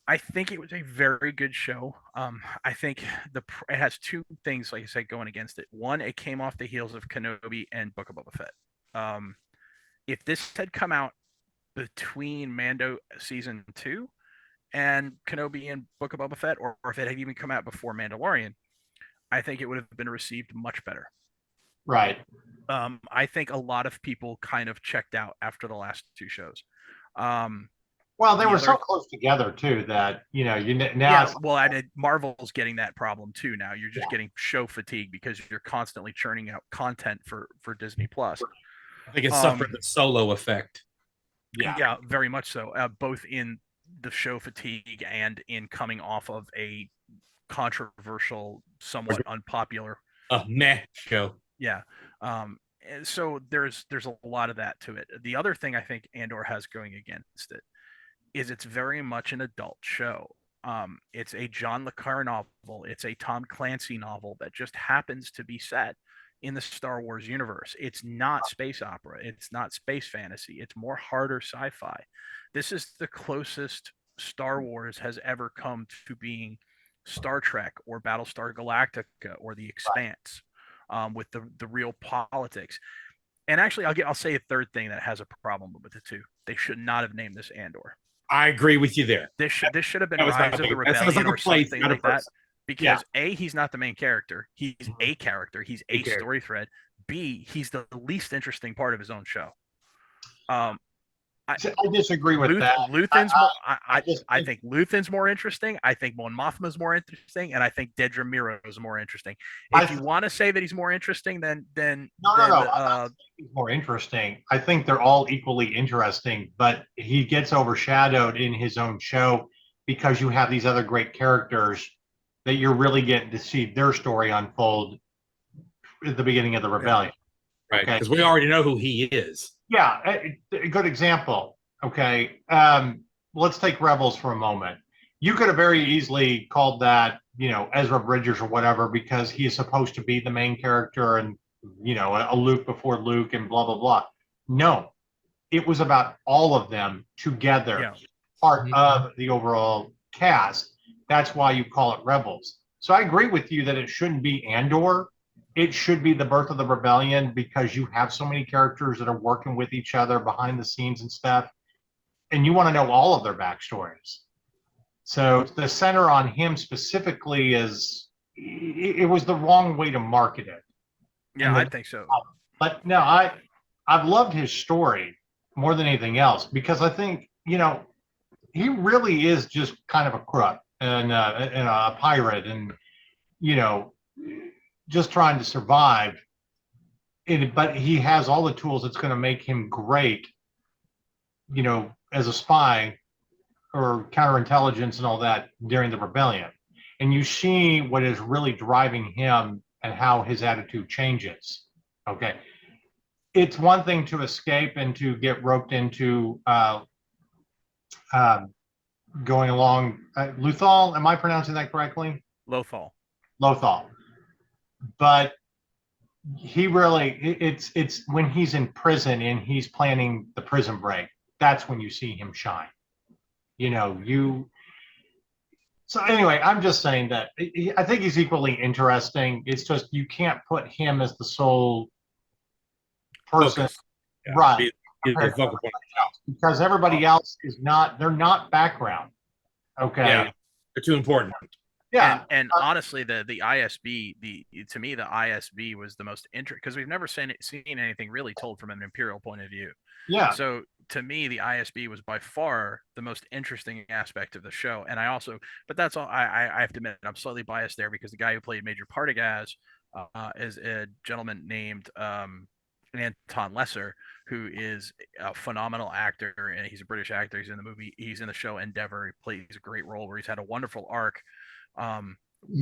I think it was a very good show. I think it has two things, like I said, going against it. One, it came off the heels of Kenobi and Book of Boba Fett. If this had come out between Mando season 2 and Kenobi and Book of Boba Fett, or if it had even come out before Mandalorian, I think it would have been received much better. Right. I think a lot of people kind of checked out after the last 2 shows. Well, they were so close together too that now. Yeah, Marvel's getting that problem too now. You're just getting show fatigue because you're constantly churning out content for Disney Plus. I think it suffered the Solo effect. Yeah, very much so. Both in the show fatigue and in coming off of a controversial, somewhat unpopular meh show. Yeah. So there's a lot of that to it. The other thing I think Andor has going against it is it's very much an adult show. It's a John le Carre novel. It's a Tom Clancy novel that just happens to be set in the Star Wars universe. It's not space opera. It's not space fantasy. It's more harder sci-fi. This is the closest Star Wars has ever come to being Star Trek or Battlestar Galactica or The Expanse, with the real politics. And actually, I'll say a third thing that has a problem with it too. They should not have named this Andor. I agree with you there. This should have been Rise of the Rebellion or something like that. Because A, he's not the main character. He's a character. He's a story thread. B, he's the least interesting part of his own show. I disagree with that. Luthen's I think Luthen's more interesting. I think Mon Mothma's more interesting, and I think Dedra Meero is more interesting. If you want to say that he's more interesting, then no. He's more interesting. I think they're all equally interesting, but he gets overshadowed in his own show because you have these other great characters that you're really getting to see their story unfold at the beginning of the rebellion. Right, because we already know who he is. Yeah, a good example. Okay, let's take Rebels for a moment. You could have very easily called that, Ezra Bridgers or whatever, because he is supposed to be the main character and, a Luke before Luke and blah, blah, blah. No, it was about all of them together, part of the overall cast. That's why you call it Rebels. So I agree with you that it shouldn't be Andor. It should be the birth of the rebellion because you have so many characters that are working with each other behind the scenes and stuff. And you want to know all of their backstories. So the center on him specifically it was the wrong way to market it. Yeah, I think so. But no, I've loved his story more than anything else because I think, he really is just kind of a crook and a pirate and, just trying to survive. But he has all the tools that's going to make him great, as a spy or counterintelligence and all that during the rebellion. And you see what is really driving him and how his attitude changes. Okay. It's one thing to escape and to get roped into going along. Luthal, am I pronouncing that correctly? Lothal. But he really, it's when he's in prison and he's planning the prison break, that's when you see him shine. So anyway, I'm just saying that I think he's equally interesting. It's just you can't put him as the sole person, right? Because everybody else they're not background. Okay. Yeah, they're too important. Yeah, and honestly, the ISB, to me, the ISB was the most interesting because we've never seen anything really told from an Imperial point of view. Yeah. So to me, the ISB was by far the most interesting aspect of the show, and but that's all. I have to admit, I'm slightly biased there because the guy who played Major Partagaz is a gentleman named Anton Lesser, who is a phenomenal actor, and he's a British actor. He's in the movie. He's in the show Endeavor. He plays a great role where he's had a wonderful arc.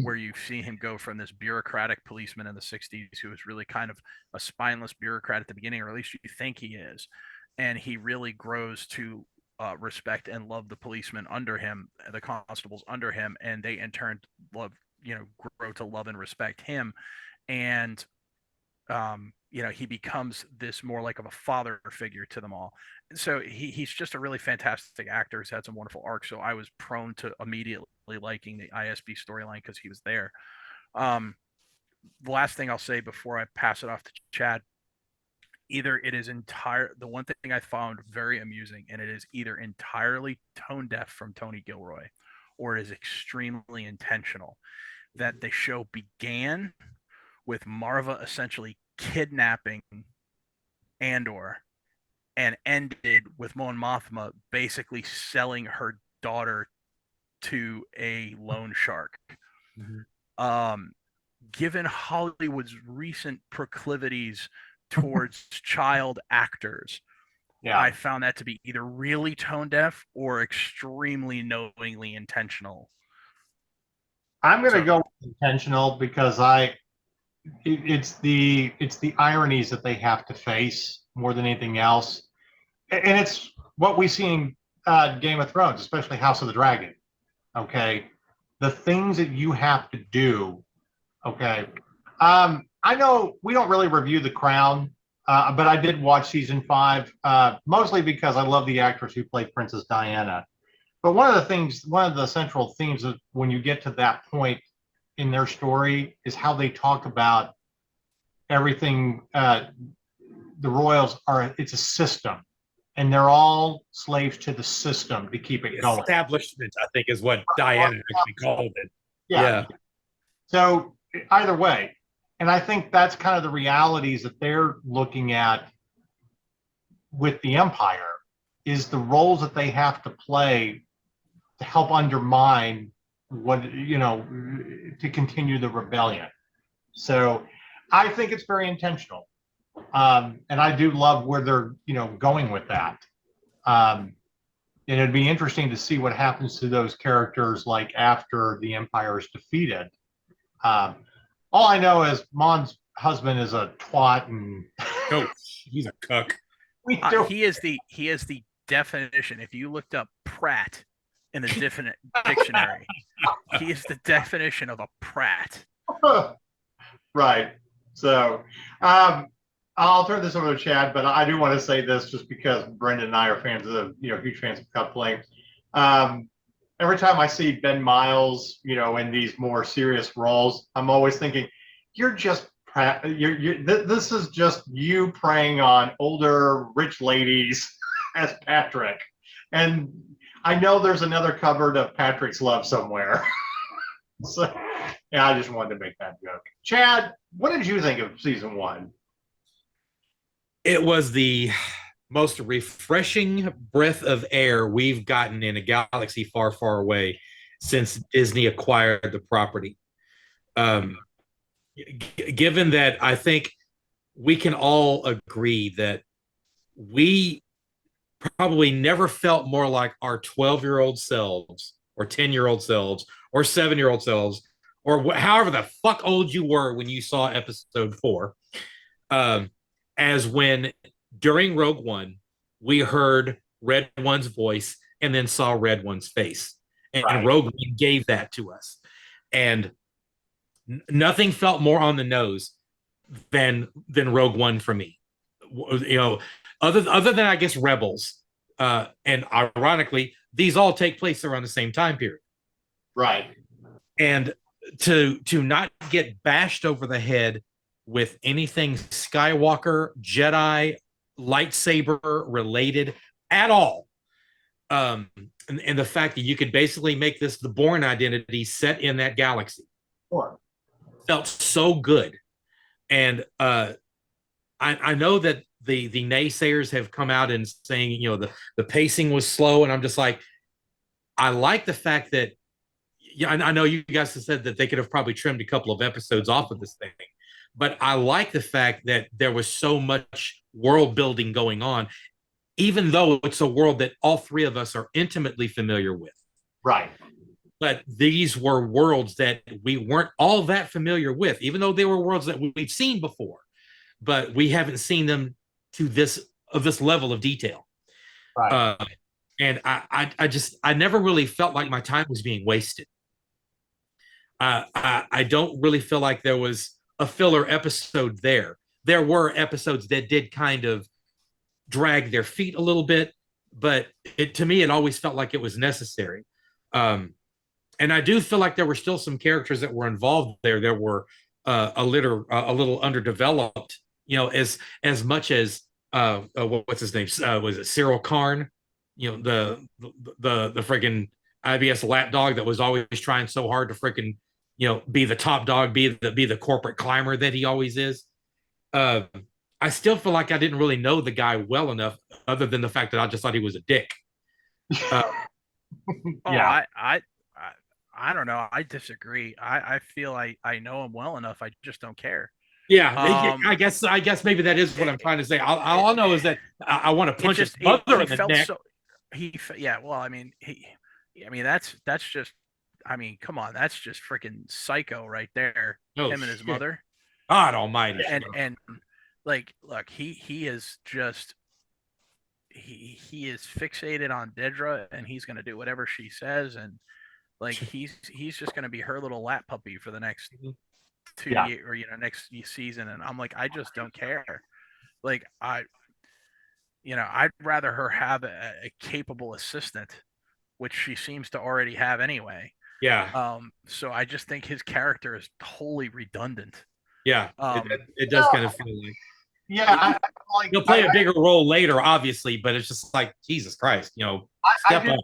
Where you've seen him go from this bureaucratic policeman in the 60s who is really kind of a spineless bureaucrat at the beginning, or at least you think he is, and he really grows to respect and love the policemen under him, the constables under him, and they in turn love, grow to love and respect him. And he becomes this more like of a father figure to them all. So he's just a really fantastic actor. He's had some wonderful arcs. So I was prone to immediately liking the ISB storyline because he was there. The last thing I'll say before I pass it off to Chad, either it is the one thing I found very amusing, and it is either entirely tone deaf from Tony Gilroy, or it is extremely intentional, that the show began with Marva essentially kidnapping Andor and ended with Mon Mothma basically selling her daughter to a loan shark. Mm-hmm. Given Hollywood's recent proclivities towards child actors, I found that to be either really tone deaf or extremely knowingly intentional. I'm going to go intentional because it's the ironies that they have to face more than anything else, and it's what we see in Game of Thrones, especially House of the Dragon. Okay, the things that you have to do. Okay, I know we don't really review The Crown, but I did watch season 5, mostly because I love the actress who played Princess Diana. But one of the central themes of when you get to that point in their story is how they talk about everything. The royals it's a system, and they're all slaves to the system to keep it going. Establishment, I think, is what Diana actually called it. Yeah. So either way, and I think that's kind of the realities that they're looking at with the Empire, is the roles that they have to play to help undermine to continue the rebellion. So I think it's very intentional. And I do love where they're, going with that. And it'd be interesting to see what happens to those characters, like after the Empire is defeated. All I know is Mon's husband is a twat, and he's a cuck. He is the definition. If you looked up Pratt in the dictionary, he is the definition of a prat. Right. So I'll turn this over to Chad, but I do want to say this just because Brendan and I are fans of, huge fans of coupling. Every time I see Ben Miles, in these more serious roles, I'm always thinking, you're just this is just you preying on older rich ladies as Patrick. And I know there's another cupboard of Patrick's love somewhere. So, yeah, I just wanted to make that joke. Chad, what did you think of season 1? It was the most refreshing breath of air we've gotten in a galaxy far, far away since Disney acquired the property. Given that, I think we can all agree that we probably never felt more like our 12-year-old selves or 10-year-old selves or 7-year-old selves or however the fuck old you were when you saw episode 4, as when during Rogue One we heard Red One's voice and then saw Red One's face, and Rogue One gave that to us, and nothing felt more on the nose than Rogue One for me. Other than, I guess, Rebels, and ironically, these all take place around the same time period. Right. And to not get bashed over the head with anything Skywalker, Jedi, lightsaber related at all, and the fact that you could basically make this the Bourne identity set in that galaxy, felt so good. And I know that the naysayers have come out and saying, the pacing was slow, and I'm just like, I like the fact that, I know you guys have said that they could have probably trimmed a couple of episodes off of this thing, but I like the fact that there was so much world building going on, even though it's a world that all three of us are intimately familiar with. Right. But these were worlds that we weren't all that familiar with, even though they were worlds that we've seen before, but we haven't seen them to this this level of detail. Right. And I never really felt like my time was being wasted. I don't really feel like there was a filler episode there. There were episodes that did kind of drag their feet a little bit, but to me, it always felt like it was necessary. And I do feel like there were still some characters that were involved there that were a little underdeveloped. As much as what's his name? Was it Cyril Karn? The freaking IBS lapdog that was always trying so hard to freaking be the top dog, be the corporate climber that he always is. I still feel like I didn't really know the guy well enough, other than the fact that I just thought he was a dick. Yeah. I don't know. I disagree. I feel I know him well enough. I just don't care. Yeah, I guess maybe that is what I'm trying to say. All I know is that I want to punch his mother in the neck. Well, I mean, that's just, I mean, come on, that's just freaking psycho right there. Oh, him and his mother. God Almighty. And like, look, he is just he is fixated on Dedra, and he's gonna do whatever she says, and like he's just gonna be her little lap puppy for the next 2 years, or next season. And I'm like, I just don't care. Like I'd rather her have a capable assistant, which she seems to already have anyway. Yeah. So I just think his character is wholly redundant. Yeah. It does kind of feel like. Yeah. He'll play a bigger role later, obviously, but it's just like, Jesus Christ, step up.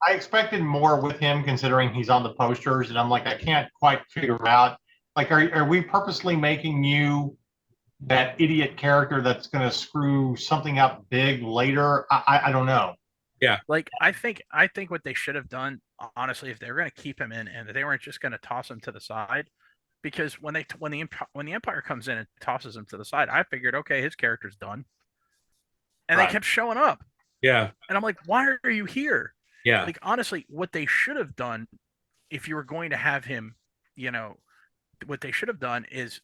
I expected more with him, considering he's on the posters, and I'm like, I can't quite figure out. Like, are we purposely making you that idiot character that's going to screw something up big later? I don't know. Yeah. Like, I think what they should have done, honestly, if they were going to keep him in, and they weren't just going to toss him to the side, because when the Empire comes in and tosses him to the side, I figured, okay, his character's done, and they kept showing up. Yeah. And I'm like, why are you here? Yeah. Like, honestly, what they should have done, if you were going to have him, what they should have done is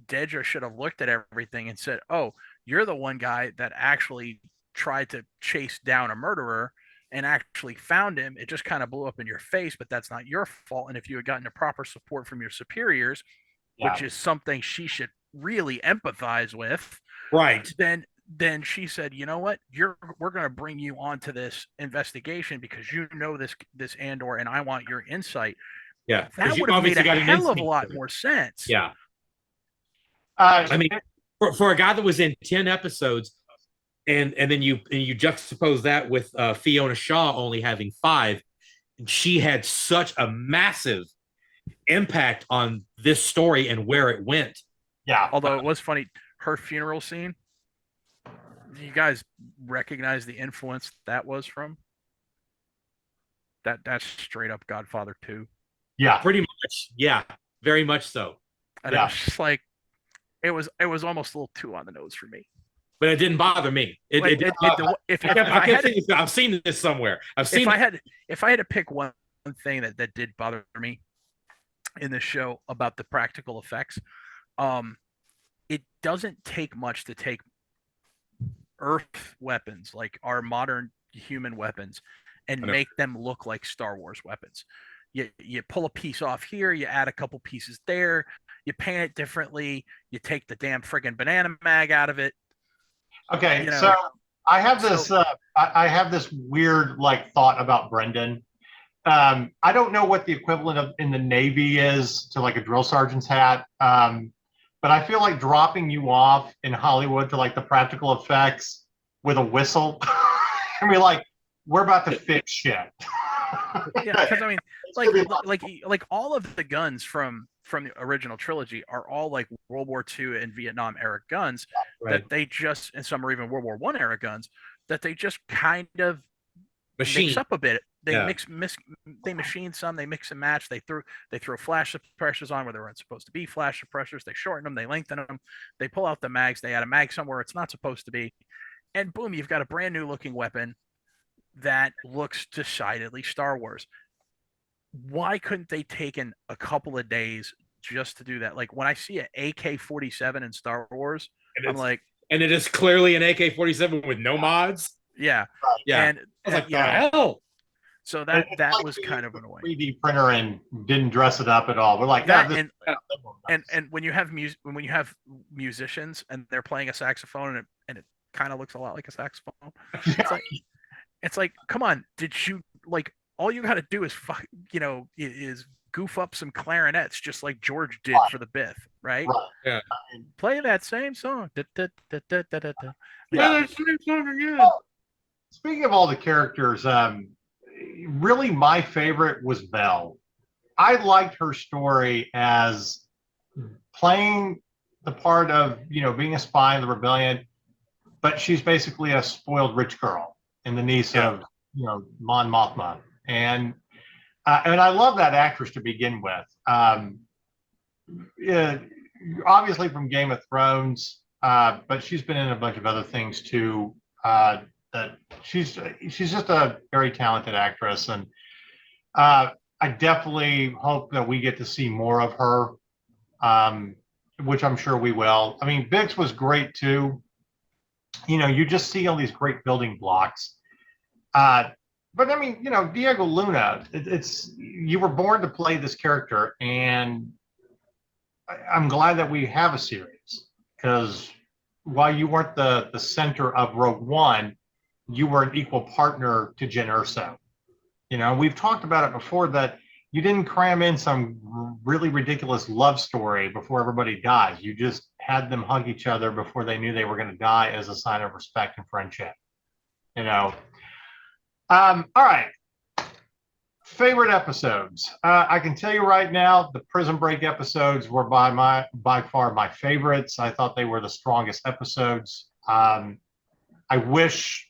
Dedra should have looked at everything and said, oh, you're the one guy that actually tried to chase down a murderer and actually found him. It just kind of blew up in your face, but that's not your fault. And if you had gotten the proper support from your superiors, which is something she should really empathize with, right? Then she said, you know what, we're going to bring you onto this investigation because you know this Andor, and I want your insight. Yeah, that would have made a hell of a lot more sense. Yeah. I mean, for a guy that was in 10 episodes, and then you juxtapose that with Fiona Shaw only having 5, and she had such a massive impact on this story and where it went. Yeah. Although it was funny, her funeral scene. Do you guys recognize the influence that was from? That's straight up Godfather 2. Yeah, pretty much. Yeah, very much so. And it was just like, it was almost a little too on the nose for me. But it didn't bother me. I've seen this somewhere. If I had to pick one thing that did bother me in this show about the practical effects, it doesn't take much to take Earth weapons, like our modern human weapons, and make them look like Star Wars weapons. You pull a piece off here, you add a couple pieces there, you paint it differently, you take the damn friggin' banana mag out of it. Okay, so I have this I have this weird thought about Brendan. I don't know what the equivalent of in the Navy is to like a drill sergeant's hat. But I feel like dropping you off in Hollywood to the practical effects with a whistle. I mean, we're about to fix shit. Yeah, because I mean, like all of the guns from the original trilogy are all like World War II and Vietnam era guns that they just, and some are even World War I era guns that they just kind of mix up a bit. They they machine some, they mix and match. They throw flash suppressors on where they weren't supposed to be flash suppressors. They shorten them, they lengthen them, they pull out the mags, they add a mag somewhere it's not supposed to be, and boom, you've got a brand new looking weapon that looks decidedly Star Wars. Why couldn't they taken a couple of days just to do that? Like when I see an AK-47 in Star Wars, I'm like, And it is clearly an AK-47 with no mods. Yeah. Yeah. And I was like, you know, hell? so And that it's that like was we kind used of the annoying. 3D printer and didn't dress it up at all. We're like, That this and when you have musicians and they're playing a saxophone and it kind of looks a lot like a saxophone, it's like, come on, did you like all you got to do is is goof up some clarinets just like George did for the Bith, right? right. Yeah. Play that same song. Yeah. Well, speaking of all the characters, really my favorite was Belle. I liked her story as playing the part of, being a spy in the rebellion, but she's basically a spoiled rich girl and the niece of, Mon Mothma. And I love that actress to begin with. Yeah, obviously from Game of Thrones, but she's been in a bunch of other things too. That she's just a very talented actress, and I definitely hope that we get to see more of her, which I'm sure we will. I mean, Bix was great too. You just see all these great building blocks. But I mean, Diego Luna, it's you were born to play this character, and I'm glad that we have a series because while you weren't the center of Rogue One, you were an equal partner to Jyn Erso. We've talked about it before that you didn't cram in some really ridiculous love story before everybody dies. You just had them hug each other before they knew they were going to die as a sign of respect and friendship. All right. Favorite episodes. I can tell you right now, the Prison Break episodes were by far my favorites. I thought they were the strongest episodes. I wish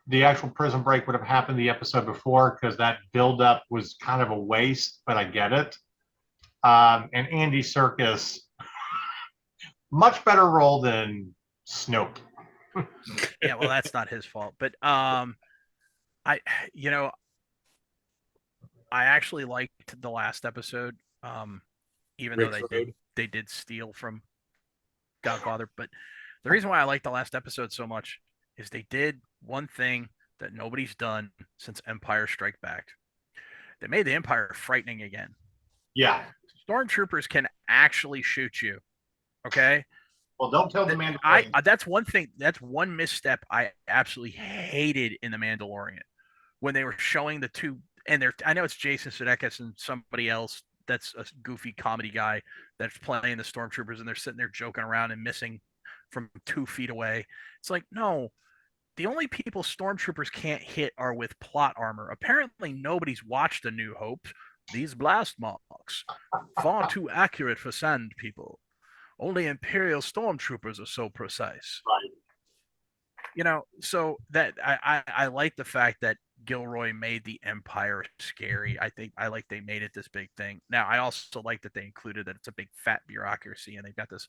the actual Prison Break would have happened the episode before because that buildup was kind of a waste, but I get it. And Andy Serkis, much better role than Snoke. Yeah, well, that's not his fault, but I actually liked the last episode, even Rick's though Road. they did steal from Godfather. But the reason why I liked the last episode so much is they did one thing that nobody's done since Empire Strike Back. They made the Empire frightening again. Yeah. Stormtroopers can actually shoot you. Okay. Well, don't tell the Mandalorian. That's one thing. That's one misstep I absolutely hated in the Mandalorian when they were showing the two. And I know it's Jason Sudeikis and somebody else that's a goofy comedy guy that's playing the Stormtroopers, and they're sitting there joking around and missing from 2 feet away. It's like, no, the only people Stormtroopers can't hit are with plot armor. Apparently, nobody's watched A New Hope. These blast marks, far too accurate for sand people. Only Imperial Stormtroopers are so precise. Right. So that I like the fact that Gilroy made the Empire scary. I like they made it this big thing. Now I also like that they included that it's a big fat bureaucracy, and they've got this,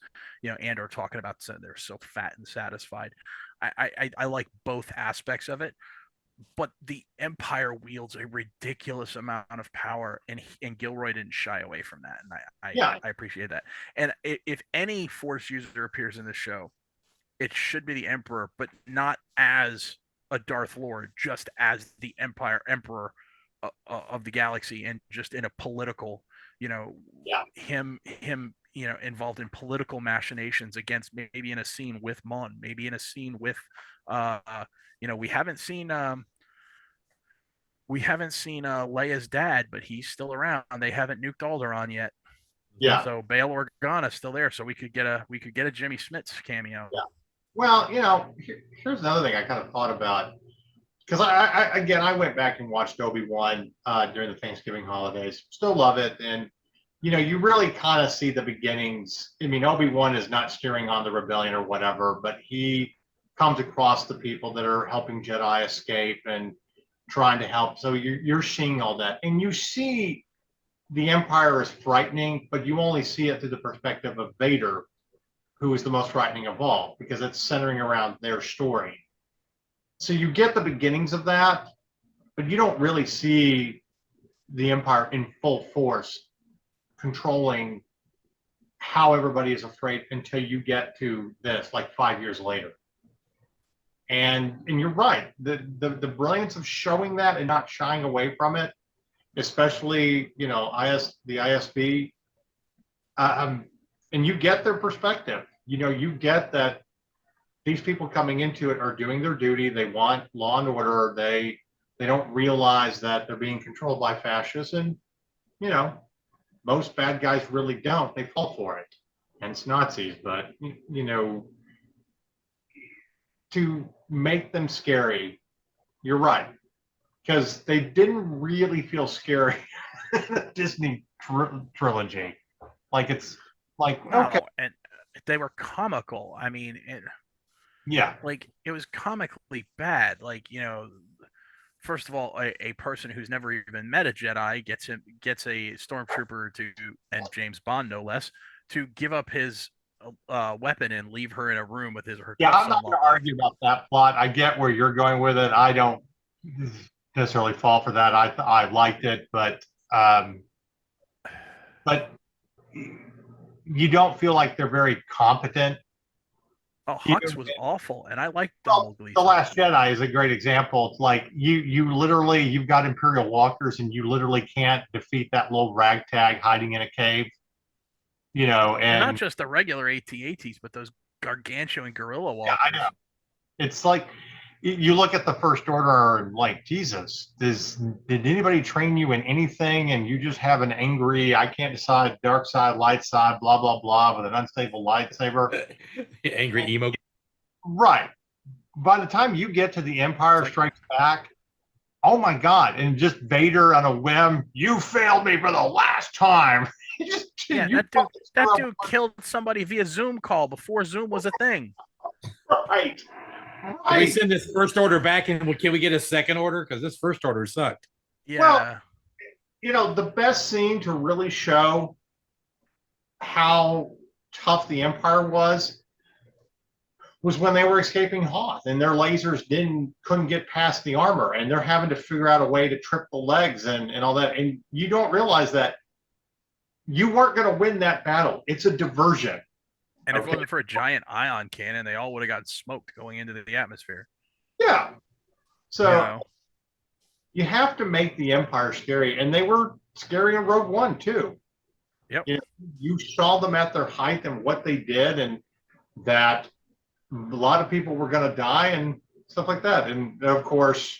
Andor talking about they're so fat and satisfied. I like both aspects of it, but the Empire wields a ridiculous amount of power, and Gilroy didn't shy away from that, and I appreciate that. And if any Force user appears in this show, it should be the Emperor, but not as a Darth Lord, just as the Emperor of the galaxy, and just in a political, him, involved in political machinations against, maybe in a scene with Mon, maybe in a scene with, we haven't seen Leia's dad, but he's still around. They haven't nuked Alderaan yet. Yeah. So Bail Organa's still there, so we could get a Jimmy Smits cameo. Yeah. Well, here's another thing I kind of thought about, because I went back and watched Obi-Wan during the Thanksgiving holidays. Still love it, and you really kind of see the beginnings. I mean, Obi-Wan is not steering on the rebellion or whatever, but he comes across the people that are helping Jedi escape and trying to help. So you're seeing all that, and you see the Empire is frightening, but you only see it through the perspective of Vader, who is the most frightening of all, because it's centering around their story. So you get the beginnings of that, but you don't really see the Empire in full force controlling how everybody is afraid until you get to this, like 5 years later. And you're right. The brilliance of showing that and not shying away from it, especially, the ISB, and you get their perspective. You get that these people coming into it are doing their duty. They want law and order. They don't realize that they're being controlled by fascists, and most bad guys really don't. They fall for it, hence Nazis. But to make them scary, you're right, because they didn't really feel scary in the Disney trilogy. Like, it's like, okay, and they were comical. I mean, yeah, like, it was comically bad. Like, first of all, a person who's never even met a Jedi gets a stormtrooper and James Bond no less, to give up his weapon and leave her in a room with her. Yeah, I'm not going to argue about that plot. I get where you're going with it. I don't necessarily fall for that. I liked it, but you don't feel like they're very competent. Oh, Hux was awful, and I liked Donald Gleason. The Last Jedi is a great example. It's like you literally, you've got Imperial walkers, and you literally can't defeat that little ragtag hiding in a cave. And not just the regular AT-ATs, but those gargantuan gorilla walkers. Yeah, I know. It's like, you look at the First Order and, like, Jesus, did anybody train you in anything? And you just have an angry, I can't decide, dark side, light side, blah, blah, blah, with an unstable lightsaber. Angry emo. Right. By the time you get to The Empire Strikes Back, oh my God. And just Vader on a whim, you failed me for the last time. That dude killed somebody via Zoom call before Zoom was a thing. Right. Can we send this First Order back, and can we get a second order? Because this First Order sucked. Yeah. Well, the best scene to really show how tough the Empire was when they were escaping Hoth, and their lasers couldn't get past the armor, and they're having to figure out a way to trip the legs and all that. And you don't realize that you weren't going to win that battle. It's a diversion. And if it wasn't for a giant ion cannon, they all would have gotten smoked going into the atmosphere. Yeah. So you have to make the Empire scary. And they were scary in Rogue One, too. Yep. You saw them at their height and what they did, and that a lot of people were going to die and stuff like that. And, of course,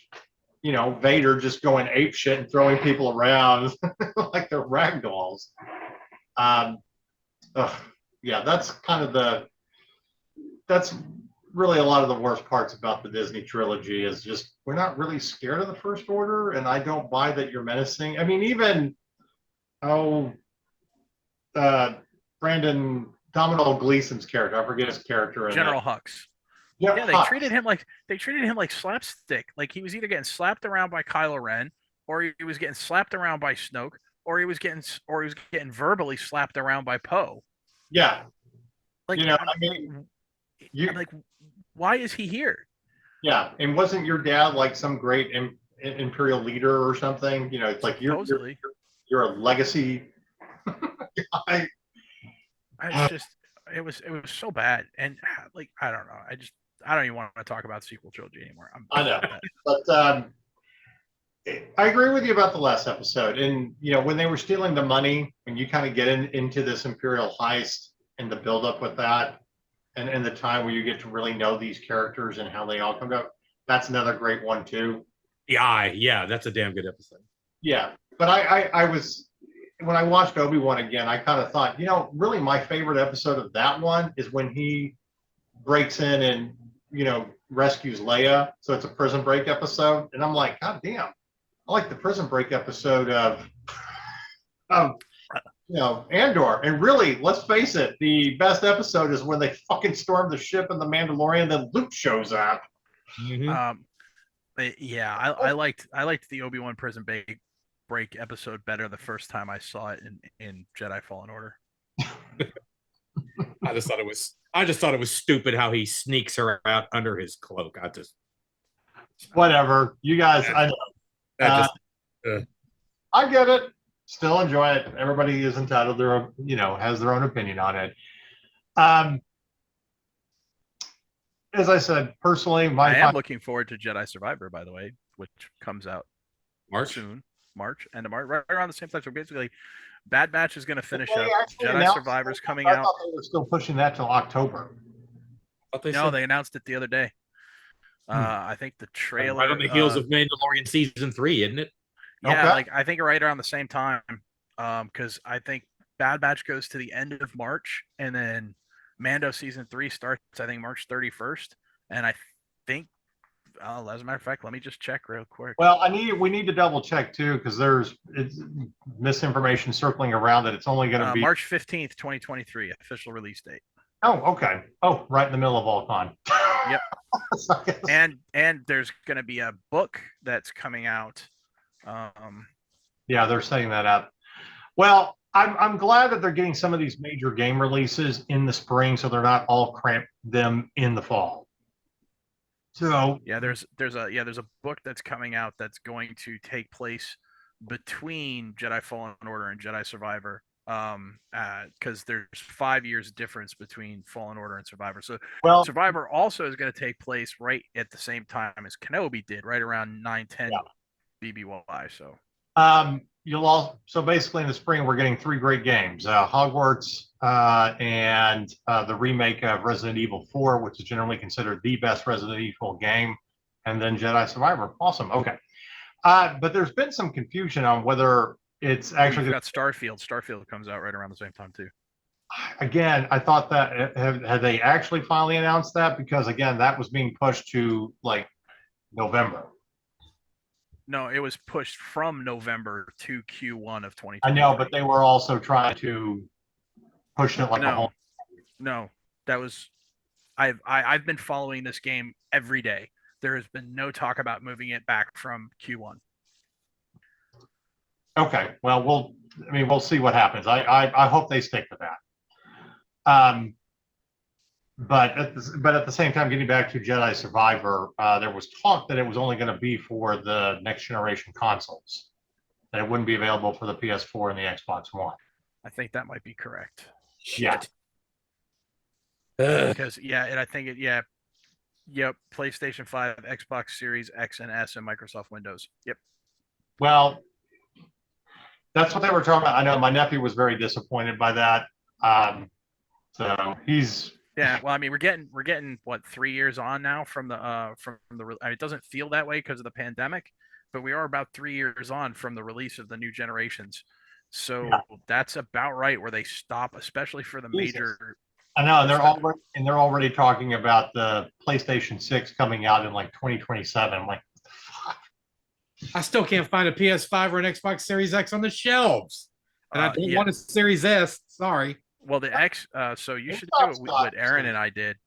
Vader just going ape shit and throwing people around like they're rag dolls. Yeah, that's really a lot of the worst parts about the Disney trilogy, is just, we're not really scared of the First Order, and I don't buy that you're menacing. I mean, even Brandon Domhnall Gleeson's character, I forget his character. General Hux. Yeah, they treated him like slapstick. Like, he was either getting slapped around by Kylo Ren, or he was getting slapped around by Snoke, or he was getting verbally slapped around by Poe. Yeah. Like, like, why is he here? Yeah, and wasn't your dad like some great imperial leader or something? It's like you're a legacy guy. It was so bad, and, like, I don't know. I don't even want to talk about the sequel trilogy anymore. I know, but I agree with you about the last episode. And when they were stealing the money, when you kind of get into this imperial heist and the build up with that, and the time where you get to really know these characters and how they all come up, that's another great one too. Yeah, that's a damn good episode. Yeah, but I was, when I watched Obi-Wan again, I kind of thought, really my favorite episode of that one is when he breaks in and rescues Leia. So it's a prison break episode, and I'm like, God damn, I like the prison break episode of Andor. And really, let's face it, the best episode is when they fucking storm the ship in The Mandalorian, then Luke shows up. Mm-hmm. I liked the Obi-Wan prison break episode better the first time I saw it in Jedi Fallen Order. I just thought it was stupid how he sneaks her out under his cloak. Whatever, you guys. I know. I get it. Still enjoy it. Everybody is entitled their, has their own opinion on it. Um, as I said, personally, I am looking forward to Jedi Survivor, by the way, which comes out soon, end of March, right around the same time. So basically, Bad Batch is going to finish up. Jedi Survivor's coming out. I thought they were still pushing that till October. No, they announced it the other day. I think the trailer right on the heels of Mandalorian season 3, isn't it? Yeah, Okay. like I think right around the same time. Because I think Bad Batch goes to the end of March, and then Mando season 3 starts, I think, March 31st. And I think, as a matter of fact, let me just check real quick. Well, we need to double check too, because it's misinformation circling around that it's only going to be March 15th, 2023, official release date. Oh, okay. Oh, right in the middle of Volcon. Yep. So and there's going to be a book that's coming out. Yeah, they're setting that up. Well, I'm glad that they're getting some of these major game releases in the spring, so they're not all cramped them in the fall. So yeah, there's a book that's coming out that's going to take place between Jedi Fallen Order and Jedi Survivor. Because there's 5 years difference between Fallen Order and Survivor. So Survivor also is going to take place right at the same time as Kenobi did, right around 9/10 BBY. So so basically in the spring we're getting 3 great games: Hogwarts and the remake of Resident Evil 4, which is generally considered the best Resident Evil game, and then Jedi Survivor. Awesome. Okay, but there's been some confusion on whether it's actually got Starfield. Starfield comes out right around the same time too. Again, I thought that had they actually finally announced that, because again, that was being pushed to like November. No, it was pushed from November to Q1 of 2020. I know, but they were also trying to push it like a whole. No, that was I've been following this game every day. There has been no talk about moving it back from Q1. Okay, well, we'll see what happens. I hope they stick to that. But at the same time, getting back to Jedi Survivor, there was talk that it was only going to be for the next generation consoles, that it wouldn't be available for the PS4 and the Xbox One. I think that might be correct. Yeah. Because and I think PlayStation 5, Xbox Series X and S, and Microsoft Windows. Yep. Well, that's what they were talking about. I know my nephew was very disappointed by that. So he's. Yeah, well, I mean, we're getting what, 3 years on now from the I mean, it doesn't feel that way because of the pandemic, but we are about 3 years on from the release of the new generations. So that's about right where they stop, especially for the major. I know, and they're already talking about the PlayStation 6 coming out in like 2027. I'm like, I still can't find a PS5 or an Xbox Series X on the shelves, and I don't want a Series S. Sorry. Well, the X. So you should do what Aaron and I did.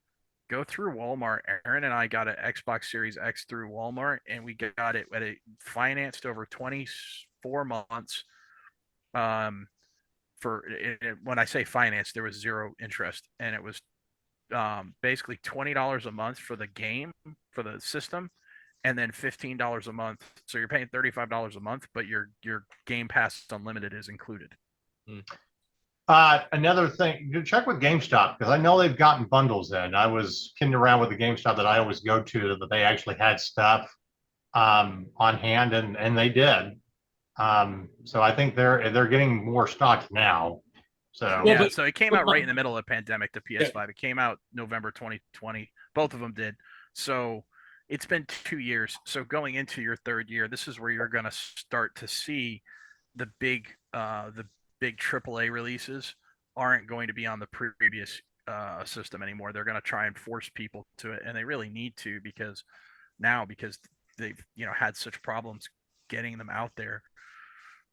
Go through Walmart. Aaron and I got an Xbox Series X through Walmart, and we got it financed over 24 months. When I say financed, there was 0 interest, and it was basically $20 a month for the game, for the system, and then $15 a month. So you're paying $35 a month, but your Game Pass Unlimited is included. Another thing, you check with GameStop, because I know they've gotten bundles in. I was kidding around with the GameStop that I always go to, that they actually had stuff on hand, and they did. So I think they're getting more stock now. So so it came out right in the middle of the pandemic, the PS5. It came out November 2020. Both of them did. So it's been 2 years. So going into your 3rd year, this is where you're going to start to see the big AAA releases aren't going to be on the previous system anymore. They're going to try and force people to it, and they really need to, because they've had such problems getting them out there.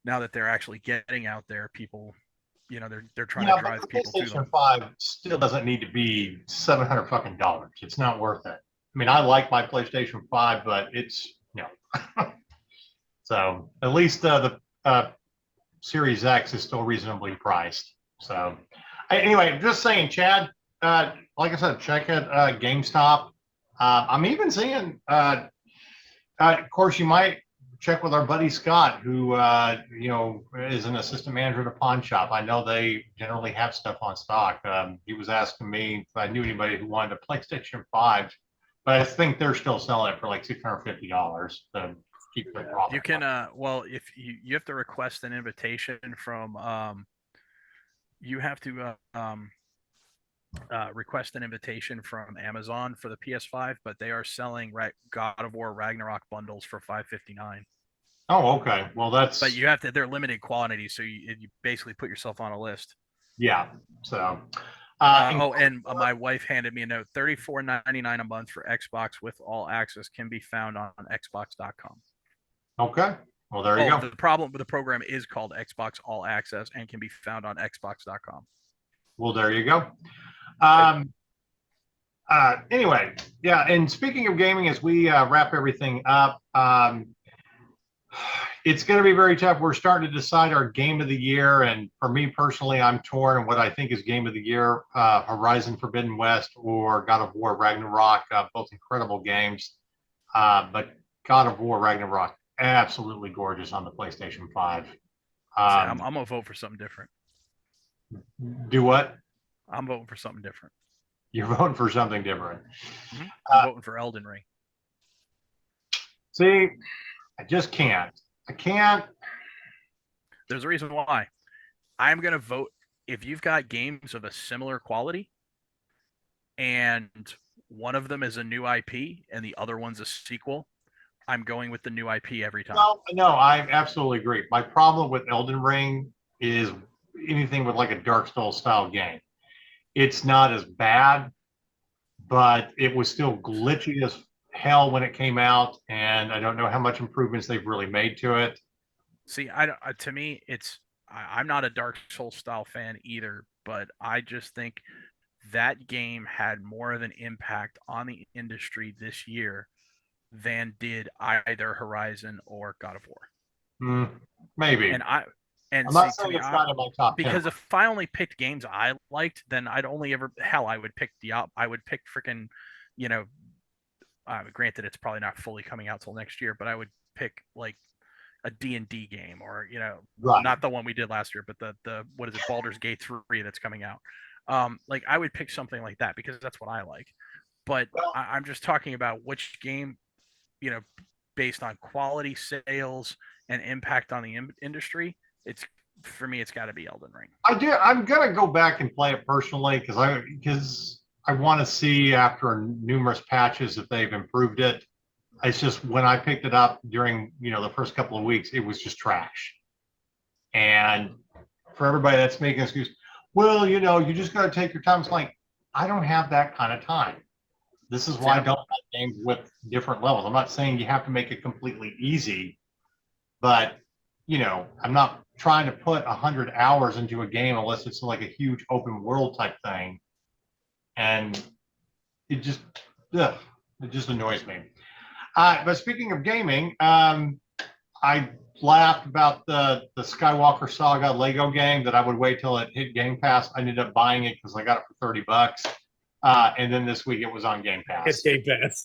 Now that they're actually getting out there, people, they're trying to drive people to them. PlayStation 5 still doesn't need to be $700 fucking dollars. It's not worth it. I mean, I like my PlayStation 5, but it's So at least the Series X is still reasonably priced. So anyway, just saying, Chad, like I said, check it, GameStop. I'm even seeing, of course, you might check with our buddy Scott, who is an assistant manager at a pawn shop. I know they generally have stuff on stock. He was asking me if I knew anybody who wanted a PlayStation 5, but I think they're still selling it for like $650 to keep their profit. You can well, if you have to request an invitation from you have to request an invitation from Amazon for the PS5, but they are selling God of War Ragnarok bundles for $559. Oh, okay. Well, that's. But you have to. They're limited quantity, so you basically put yourself on a list. Yeah. So. And my wife handed me a note: $34.99 a month for Xbox with all access can be found on Xbox.com. Okay. Well, there you go. The problem with the program is called Xbox All Access and can be found on Xbox.com. Well, there you go. Anyway, yeah. And speaking of gaming, as we wrap everything up, it's going to be very tough. We're starting to decide our game of the year. And for me personally, I'm torn on what I think is game of the year, Horizon Forbidden West or God of War Ragnarok, both incredible games. But God of War Ragnarok, absolutely gorgeous on the PlayStation 5. I'm going to vote for something different. Do what? I'm voting for something different. You're voting for something different. Mm-hmm. I'm voting for Elden Ring. See, I just can't. I can't. There's a reason why. I'm going to vote if you've got games of a similar quality and one of them is a new IP and the other one's a sequel, I'm going with the new IP every time. No, I absolutely agree. My problem with Elden Ring is anything with like a Dark Souls style game. It's not as bad, but it was still glitchy as hell when it came out, and I don't know how much improvements they've really made to it. See, to me, I'm not a Dark Souls style fan either, but I just think that game had more of an impact on the industry this year than did either Horizon or God of War. Maybe. I'm not saying it's not in my top 10. Because if I only picked games I liked, then I would pick freaking, granted it's probably not fully coming out till next year, but I would pick like a D&D game or, right. Not the one we did last year, but the what is it, Baldur's Gate 3 that's coming out. Like I would pick something like that because that's what I like. But I'm just talking about which game, based on quality, sales, and impact on the industry. For me, it's got to be Elden Ring. I'm gonna go back and play it personally because I want to see after numerous patches if they've improved it. It's just when I picked it up during the first couple of weeks, it was just trash. And for everybody that's making an excuse, well, you just got to take your time. It's like I don't have that kind of time. This is why I don't have games with different levels. I'm not saying you have to make it completely easy, but I'm not trying to put 100 hours into a game unless it's like a huge open world type thing. And it just annoys me. But speaking of gaming, I laughed about the Skywalker Saga Lego game that I would wait till it hit Game Pass. I ended up buying it because I got it for $30. And then this week it was on Game Pass. It's Game Pass.